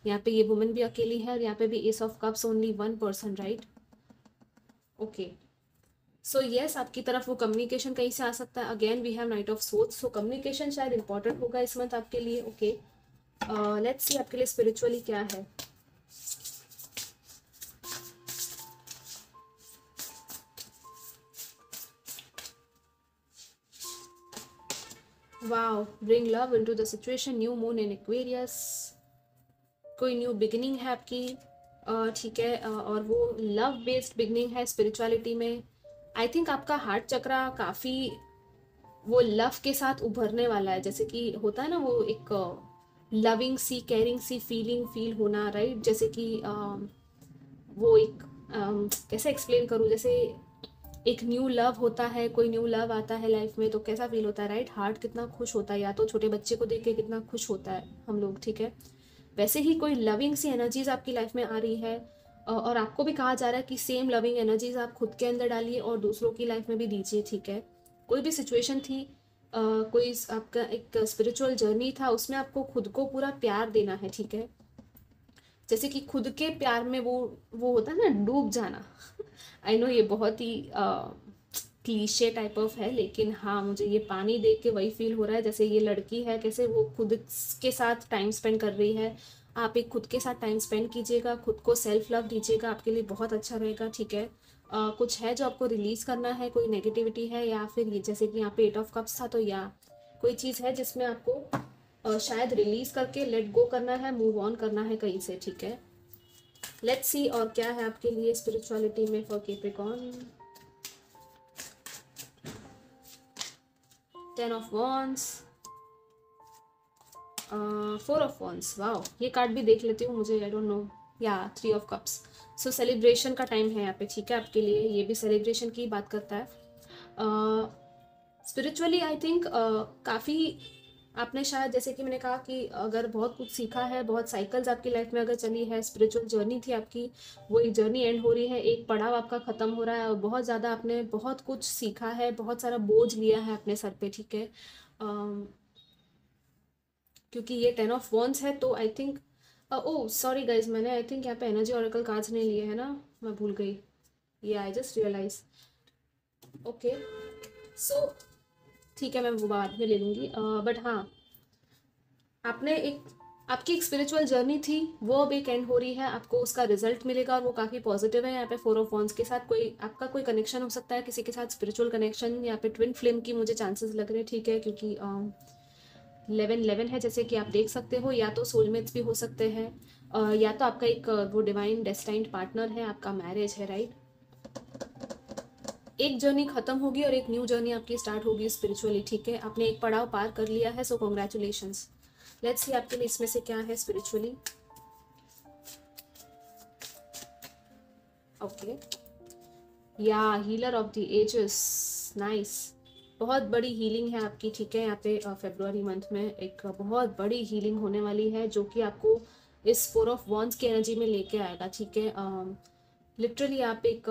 यहाँ पे ये वुमेन भी अकेली है, और यहाँ पे भी ace of cups, only one person, right? Okay, so yes, आपकी तरफ वो कम्युनिकेशन कहीं से आ सकता है। Again we have knight of swords, so communication शायद इंपॉर्टेंट होगा इस मंथ आपके लिए, ओके? लेट्स सी आपके लिए स्पिरिचुअली क्या है। Wow, bring love into the situation, new moon in Aquarius, कोई न्यू बिगिनिंग है आपकी, ठीक है? और वो लव बेस्ड बिगिनिंग है स्पिरिचुअलिटी में। आई थिंक आपका हार्ट चक्रा काफ़ी वो लव के साथ उभरने वाला है, जैसे कि होता है ना वो एक लविंग सी, केयरिंग सी फीलिंग फील होना, राइट? जैसे कि वो एक कैसे एक्सप्लेन करूँ, जैसे एक न्यू लव होता है, कोई न्यू लव आता है लाइफ में तो कैसा फील होता है, राइट? हार्ट कितना खुश होता है, या तो छोटे बच्चे को देख के कितना खुश होता है हम लोग, ठीक है? वैसे ही कोई लविंग सी एनर्जीज आपकी लाइफ में आ रही है, और आपको भी कहा जा रहा है कि सेम लविंग एनर्जीज आप खुद के अंदर डालिए और दूसरों की लाइफ में भी दीजिए, ठीक है? कोई भी सिचुएशन थी, कोई आपका एक स्पिरिचुअल जर्नी था, उसमें आपको खुद को पूरा प्यार देना है, ठीक है? जैसे कि खुद के प्यार में वो होता है ना, डूब जाना। आई नो ये बहुत ही क्लीशे टाइप ऑफ है, लेकिन हाँ, मुझे ये पानी देख के वही फील हो रहा है, जैसे ये लड़की है, कैसे वो खुद के साथ टाइम स्पेंड कर रही है। आप एक खुद के साथ टाइम स्पेंड कीजिएगा, खुद को सेल्फ लव दीजिएगा, आपके लिए बहुत अच्छा रहेगा, ठीक है? कुछ है जो आपको रिलीज करना है, कोई नेगेटिविटी है, या फिर ये जैसे कि यहाँ पे 8 ऑफ कप्स था, तो या कोई चीज़ है जिसमें आपको शायद रिलीज करके लेट गो करना है, मूव ऑन करना है कहीं से, ठीक है? लेट्स सी और क्या है आपके लिए स्पिरिचुअलिटी में for Capricorn. 10 of wands, 4 of wands, wow, ये कार्ड भी देख लेती हूँ, मुझे आई डोंट नो, या 3 ऑफ कप्स। सो सेलिब्रेशन का टाइम है यहाँ पे, ठीक है? आपके लिए ये भी सेलिब्रेशन की बात करता है। स्पिरिचुअली आई थिंक काफ़ी आपने शायद, जैसे कि मैंने कहा कि अगर बहुत कुछ सीखा है, बहुत साइकिल्स आपकी लाइफ में अगर चली है, स्पिरिचुअल जर्नी थी आपकी, वो एक जर्नी एंड हो रही है, एक पड़ाव आपका ख़त्म हो रहा है और बहुत ज़्यादा आपने बहुत कुछ सीखा है, बहुत सारा बोझ लिया है अपने सर पे, ठीक है। क्योंकि ये 10 ऑफ वॉन्ड्स है तो I think, oh sorry guys, मैंने आई थिंक यहाँ पे एनर्जी ऑरेकल कार्ड्स नहीं लिए है ना, मैं भूल गई, ये आई जस्ट रियलाइज। ओके, सो ठीक है, मैं वो बाद में ले लूँगी, बट हाँ, आपने एक, आपकी एक स्पिरिचुअल जर्नी थी, वो अब एक एंड हो रही है, आपको उसका रिजल्ट मिलेगा और वो काफ़ी पॉजिटिव है। यहाँ पे 4 ऑफ वॉन्ड्स के साथ कोई आपका कोई कनेक्शन हो सकता है किसी के साथ, स्पिरिचुअल कनेक्शन, यहाँ पे ट्विन फ्लेम की मुझे चांसेस लग रहे हैं, ठीक है, क्योंकि 11-11 है, जैसे कि आप देख सकते हो, या तो सोलमेट्स भी हो सकते हैं, या तो आपका एक वो डिवाइन डेस्टाइन्ड पार्टनर है, आपका मैरिज है, राइट। एक जर्नी खत्म होगी और एक न्यू जर्नी आपकी स्टार्ट होगी स्पिरिचुअली, ठीक है। आपने एक पड़ाव पार कर लिया है, सो कॉन्ग्रेचुलेशंस। लेट्स सी आपके लिए इसमें से क्या है स्पिरिचुअली। ओके, या healer of the ages, nice, बहुत बड़ी हीलिंग है आपकी, ठीक है। यहाँ पे फेब्रुअरी मंथ में एक बहुत बड़ी हीलिंग होने वाली है, जो कि आपको इस 4 ऑफ वॉन्ड्स की एनर्जी में लेके आएगा, ठीक है। लिटरली आप एक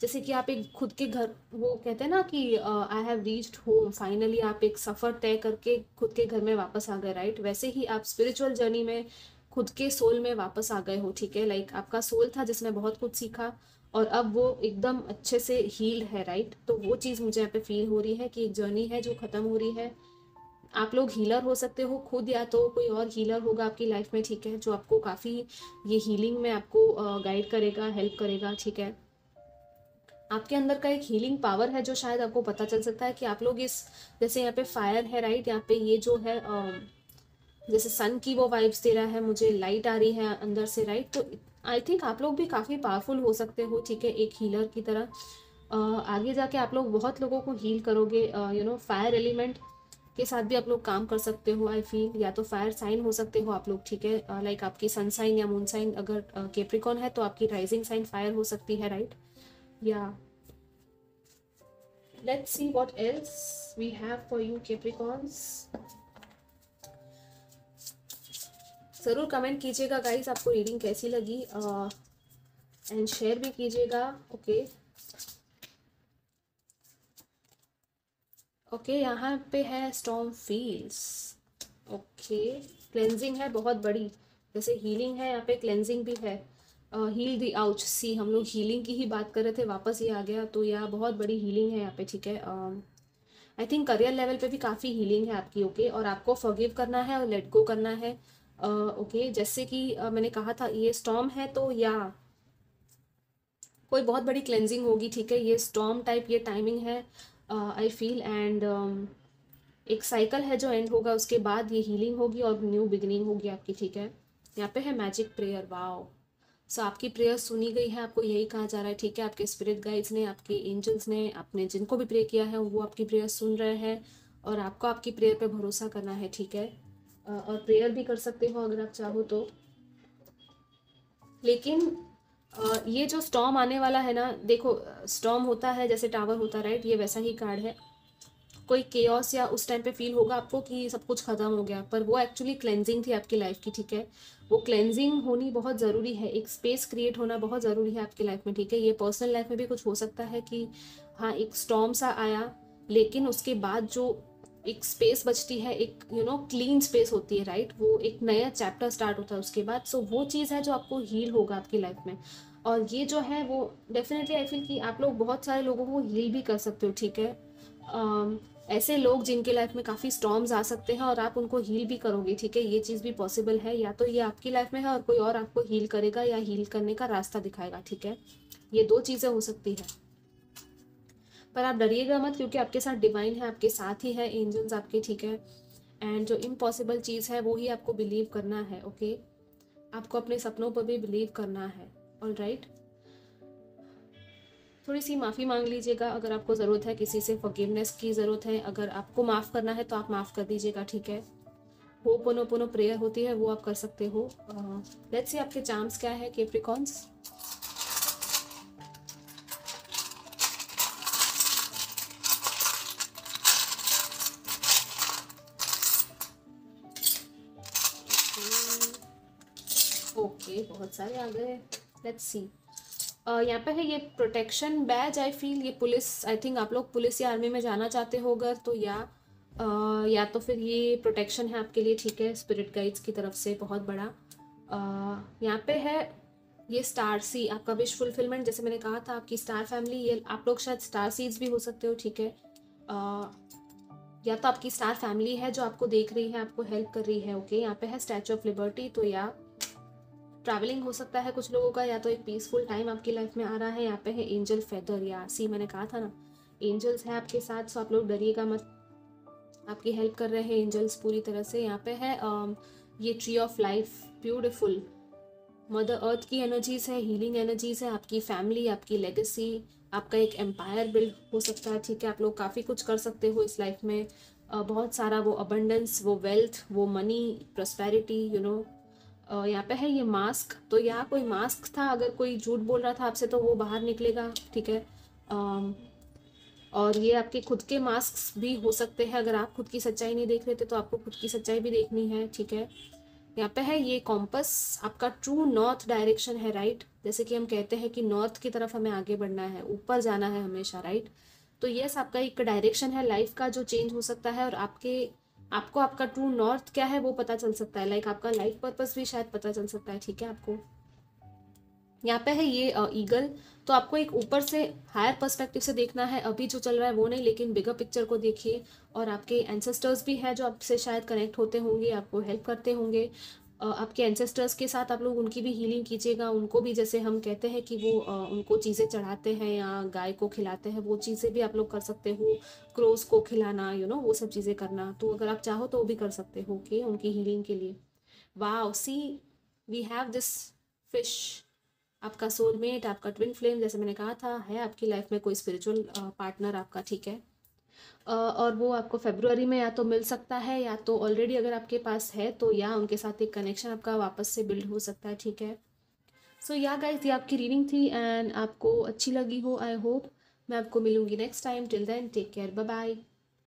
जैसे कि आप एक खुद के घर, वो कहते हैं ना कि I have reached home, finally आप एक सफ़र तय करके खुद के घर में वापस आ गए, राइट। वैसे ही आप स्पिरिचुअल जर्नी में खुद के सोल में वापस आ गए हो, ठीक है। लाइक आपका सोल था जिसने बहुत कुछ सीखा और अब वो एकदम अच्छे से हील्ड है, राइट। तो वो चीज़ मुझे यहाँ पे फील हो रही है कि एक जर्नी है जो ख़त्म हो रही है। आप लोग हीलर हो सकते हो खुद, या तो कोई और हीलर होगा आपकी लाइफ में, ठीक है, जो आपको काफ़ी ये हीलिंग में आपको गाइड करेगा, हेल्प करेगा, ठीक है। आपके अंदर का एक हीलिंग पावर है जो शायद आपको पता चल सकता है कि आप लोग इस, जैसे यहाँ पे फायर है, राइट, यहाँ पे ये जो है जैसे सन की वो वाइब्स दे रहा है मुझे, लाइट आ रही है अंदर से, राइट। तो आई थिंक आप लोग भी काफ़ी पावरफुल हो सकते हो, ठीक है, एक हीलर की तरह। आगे जाके आप लोग बहुत लोगों को हील करोगे, फायर एलिमेंट के साथ भी आप लोग काम कर सकते हो, आई फील। या तो फायर साइन हो सकते हो आप लोग, ठीक है, लाइक आपकी सन साइन या मून साइन अगर कैप्रिकॉन है तो आपकी राइजिंग साइन फायर हो सकती है, राइट। या let's see what else we have for you Capricorns। ज़रूर कमेंट कीजिएगा गाइस आपको रीडिंग कैसी लगी, एंड शेयर भी कीजिएगा। ओके ओके, यहाँ पे है स्टॉर्म फील्स। ओके, क्लेंजिंग है बहुत बड़ी, जैसे हीलिंग है यहाँ पे क्लेंजिंग भी है। हील दी आउच, सी हम लोग हीलिंग की ही बात कर रहे थे, वापस ये आ गया, तो यह बहुत बड़ी हीलिंग है यहाँ पे, ठीक है। आई थिंक करियर लेवल पे भी काफ़ी हीलिंग है आपकी, ओके। और आपको फॉरगिव करना है और लेट गो करना है, ओके। जैसे कि मैंने कहा था ये स्टॉर्म है, तो या कोई बहुत बड़ी क्लेंजिंग होगी, ठीक है। ये स्टॉर्म टाइप ये टाइमिंग है, आई फील, एंड एक साइकिल है जो एंड होगा, उसके बाद ये हीलिंग होगी और न्यू बिगिनिंग होगी आपकी, ठीक है। यहाँ पे है मैजिक प्रेयर, वाओ। सो आपकी प्रेयर सुनी गई है, आपको यही कहा जा रहा है, ठीक है। आपके स्पिरिट गाइड्स ने, आपके एंजल्स ने, आपने जिनको भी प्रे किया है वो आपकी प्रेयर सुन रहे हैं, और आपको आपकी प्रेयर पे भरोसा करना है, ठीक है। और प्रेयर भी कर सकते हो अगर आप चाहो तो। लेकिन ये जो स्टॉर्म आने वाला है ना, देखो, स्टॉर्म होता है जैसे टावर होता है, राइट, ये वैसा ही कार्ड है। कोई केओस या उस टाइम पे फील होगा आपको कि सब कुछ खत्म हो गया, पर वो एक्चुअली क्लेंजिंग थी आपकी लाइफ की, ठीक है। वो क्लेंजिंग होनी बहुत ज़रूरी है, एक स्पेस क्रिएट होना बहुत ज़रूरी है आपकी लाइफ में, ठीक है। ये पर्सनल लाइफ में भी कुछ हो सकता है कि हाँ एक स्टॉर्म सा आया, लेकिन उसके बाद जो एक स्पेस बचती है, एक क्लीन स्पेस होती है, राइट, वो एक नया चैप्टर स्टार्ट होता है उसके बाद। सो वो चीज़ है जो आपको हील होगा आपकी लाइफ में, और ये जो है वो डेफिनेटली आई फील कि आप लोग बहुत सारे लोगों को हील भी कर सकते हो, ठीक है। ऐसे लोग जिनके लाइफ में काफ़ी स्टॉर्म्स आ सकते हैं और आप उनको हील भी करोगे, ठीक है, ये चीज़ भी पॉसिबल है। या तो ये आपकी लाइफ में है और कोई और आपको हील करेगा या हील करने का रास्ता दिखाएगा, ठीक है। ये दो चीज़ें हो सकती है, पर आप डरिएगा मत, क्योंकि आपके साथ डिवाइन है, आपके साथ ही है एंजल्स आपके, ठीक है। एंड जो इम्पॉसिबल चीज़ है वो ही आपको बिलीव करना है, ओके। आपको अपने सपनों पर भी बिलीव करना है, ऑलराइट। थोड़ी सी माफ़ी मांग लीजिएगा अगर आपको ज़रूरत है, किसी से फॉरगिवनेस की ज़रूरत है, अगर आपको माफ़ करना है तो आप माफ़ कर दीजिएगा, ठीक है। होपोनोपोनो प्रेयर होती है, वो आप कर सकते हो। लेट्स सी आपके चार्म्स क्या है कैप्रिकॉर्न्स। ओके, बहुत सारे आ गए। Let's see. यहाँ पे है ये प्रोटेक्शन बैज। आई फील ये पुलिस, आई थिंक आप लोग पुलिस या आर्मी में जाना चाहते हो अगर तो, या तो फिर ये प्रोटेक्शन है आपके लिए, ठीक है, स्पिरिट गाइड्स की तरफ से बहुत बड़ा। यहाँ पे है ये स्टार सी, आपका विश फुलफिलमेंट, जैसे मैंने कहा था आपकी स्टार फैमिली, ये आप लोग शायद स्टार सीड्स भी हो सकते हो, ठीक है। या तो आपकी स्टार फैमिली है जो आपको देख रही है, आपको हेल्प कर रही है, ओके। यहाँ पे है स्टैचू ऑफ लिबर्टी, तो या ट्रैवलिंग हो सकता है कुछ लोगों का, या तो एक पीसफुल टाइम आपकी लाइफ में आ रहा है। यहाँ पे है एंजल फेदर, या सी मैंने कहा था ना एंजल्स है आपके साथ, सो आप लोग डरिएगा मत, आपकी हेल्प कर रहे हैं एंजल्स पूरी तरह से। यहाँ पे है ये tree of life, beautiful mother earth की एनर्जीज है, हीलिंग एनर्जीज है, आपकी फैमिली, आपकी लेगेसी, आपका एक एम्पायर बिल्ड हो सकता है, ठीक है। आप लोग काफ़ी कुछ कर सकते हो इस लाइफ में, बहुत सारा वो अबंडेंस, वो वेल्थ, वो मनी, प्रॉस्पेरिटी, यू नो। यहाँ पे है ये मास्क, तो यहाँ कोई मास्क था, अगर कोई झूठ बोल रहा था आपसे तो वो बाहर निकलेगा, ठीक है। और ये आपके खुद के मास्क भी हो सकते हैं, अगर आप खुद की सच्चाई नहीं देख रहे थे तो आपको खुद की सच्चाई भी देखनी है, ठीक है। यहाँ पे है ये कॉम्पस, आपका ट्रू नॉर्थ डायरेक्शन है, राइट। जैसे कि हम कहते हैं कि नॉर्थ की तरफ हमें आगे बढ़ना है, ऊपर जाना है हमेशा, राइट। तो यस, आपका एक डायरेक्शन है लाइफ का जो चेंज हो सकता है, और आपको आपका ट्रू नॉर्थ क्या है वो पता चल सकता है, लाइक आपका लाइफ पर्पस भी शायद पता चल सकता है, ठीक है आपको। यहाँ पे है ये ईगल, तो आपको एक ऊपर से हायर पर्सपेक्टिव से देखना है, अभी जो चल रहा है वो नहीं, लेकिन बिगर पिक्चर को देखिए। और आपके एंसेस्टर्स भी हैं जो आपसे शायद कनेक्ट होते होंगे, आपको हेल्प करते होंगे। आपके एंसेस्टर्स के साथ आप लोग उनकी भी हीलिंग कीजिएगा, उनको भी, जैसे हम कहते हैं कि वो उनको चीज़ें चढ़ाते हैं या गाय को खिलाते हैं, वो चीज़ें भी आप लोग कर सकते हो, क्रोस को खिलाना, यू नो, वो सब चीज़ें करना, तो अगर आप चाहो तो वो भी कर सकते हो, ओके, उनकी हीलिंग के लिए। Wow, see we have this fish, आपका सोलमेट, आपका ट्विन फ्लेम, जैसे मैंने कहा था, है आपकी लाइफ में कोई स्पिरिचुअल पार्टनर आपका, ठीक है। और वो आपको फेब्रुअरी में या तो मिल सकता है, या तो ऑलरेडी अगर आपके पास है तो या उनके साथ एक कनेक्शन आपका वापस से बिल्ड हो सकता है, ठीक है। सो या गाइस, ये आपकी रीडिंग थी एंड आपको अच्छी लगी हो, आई होप। मैं आपको मिलूंगी next time, till then take care, bye bye.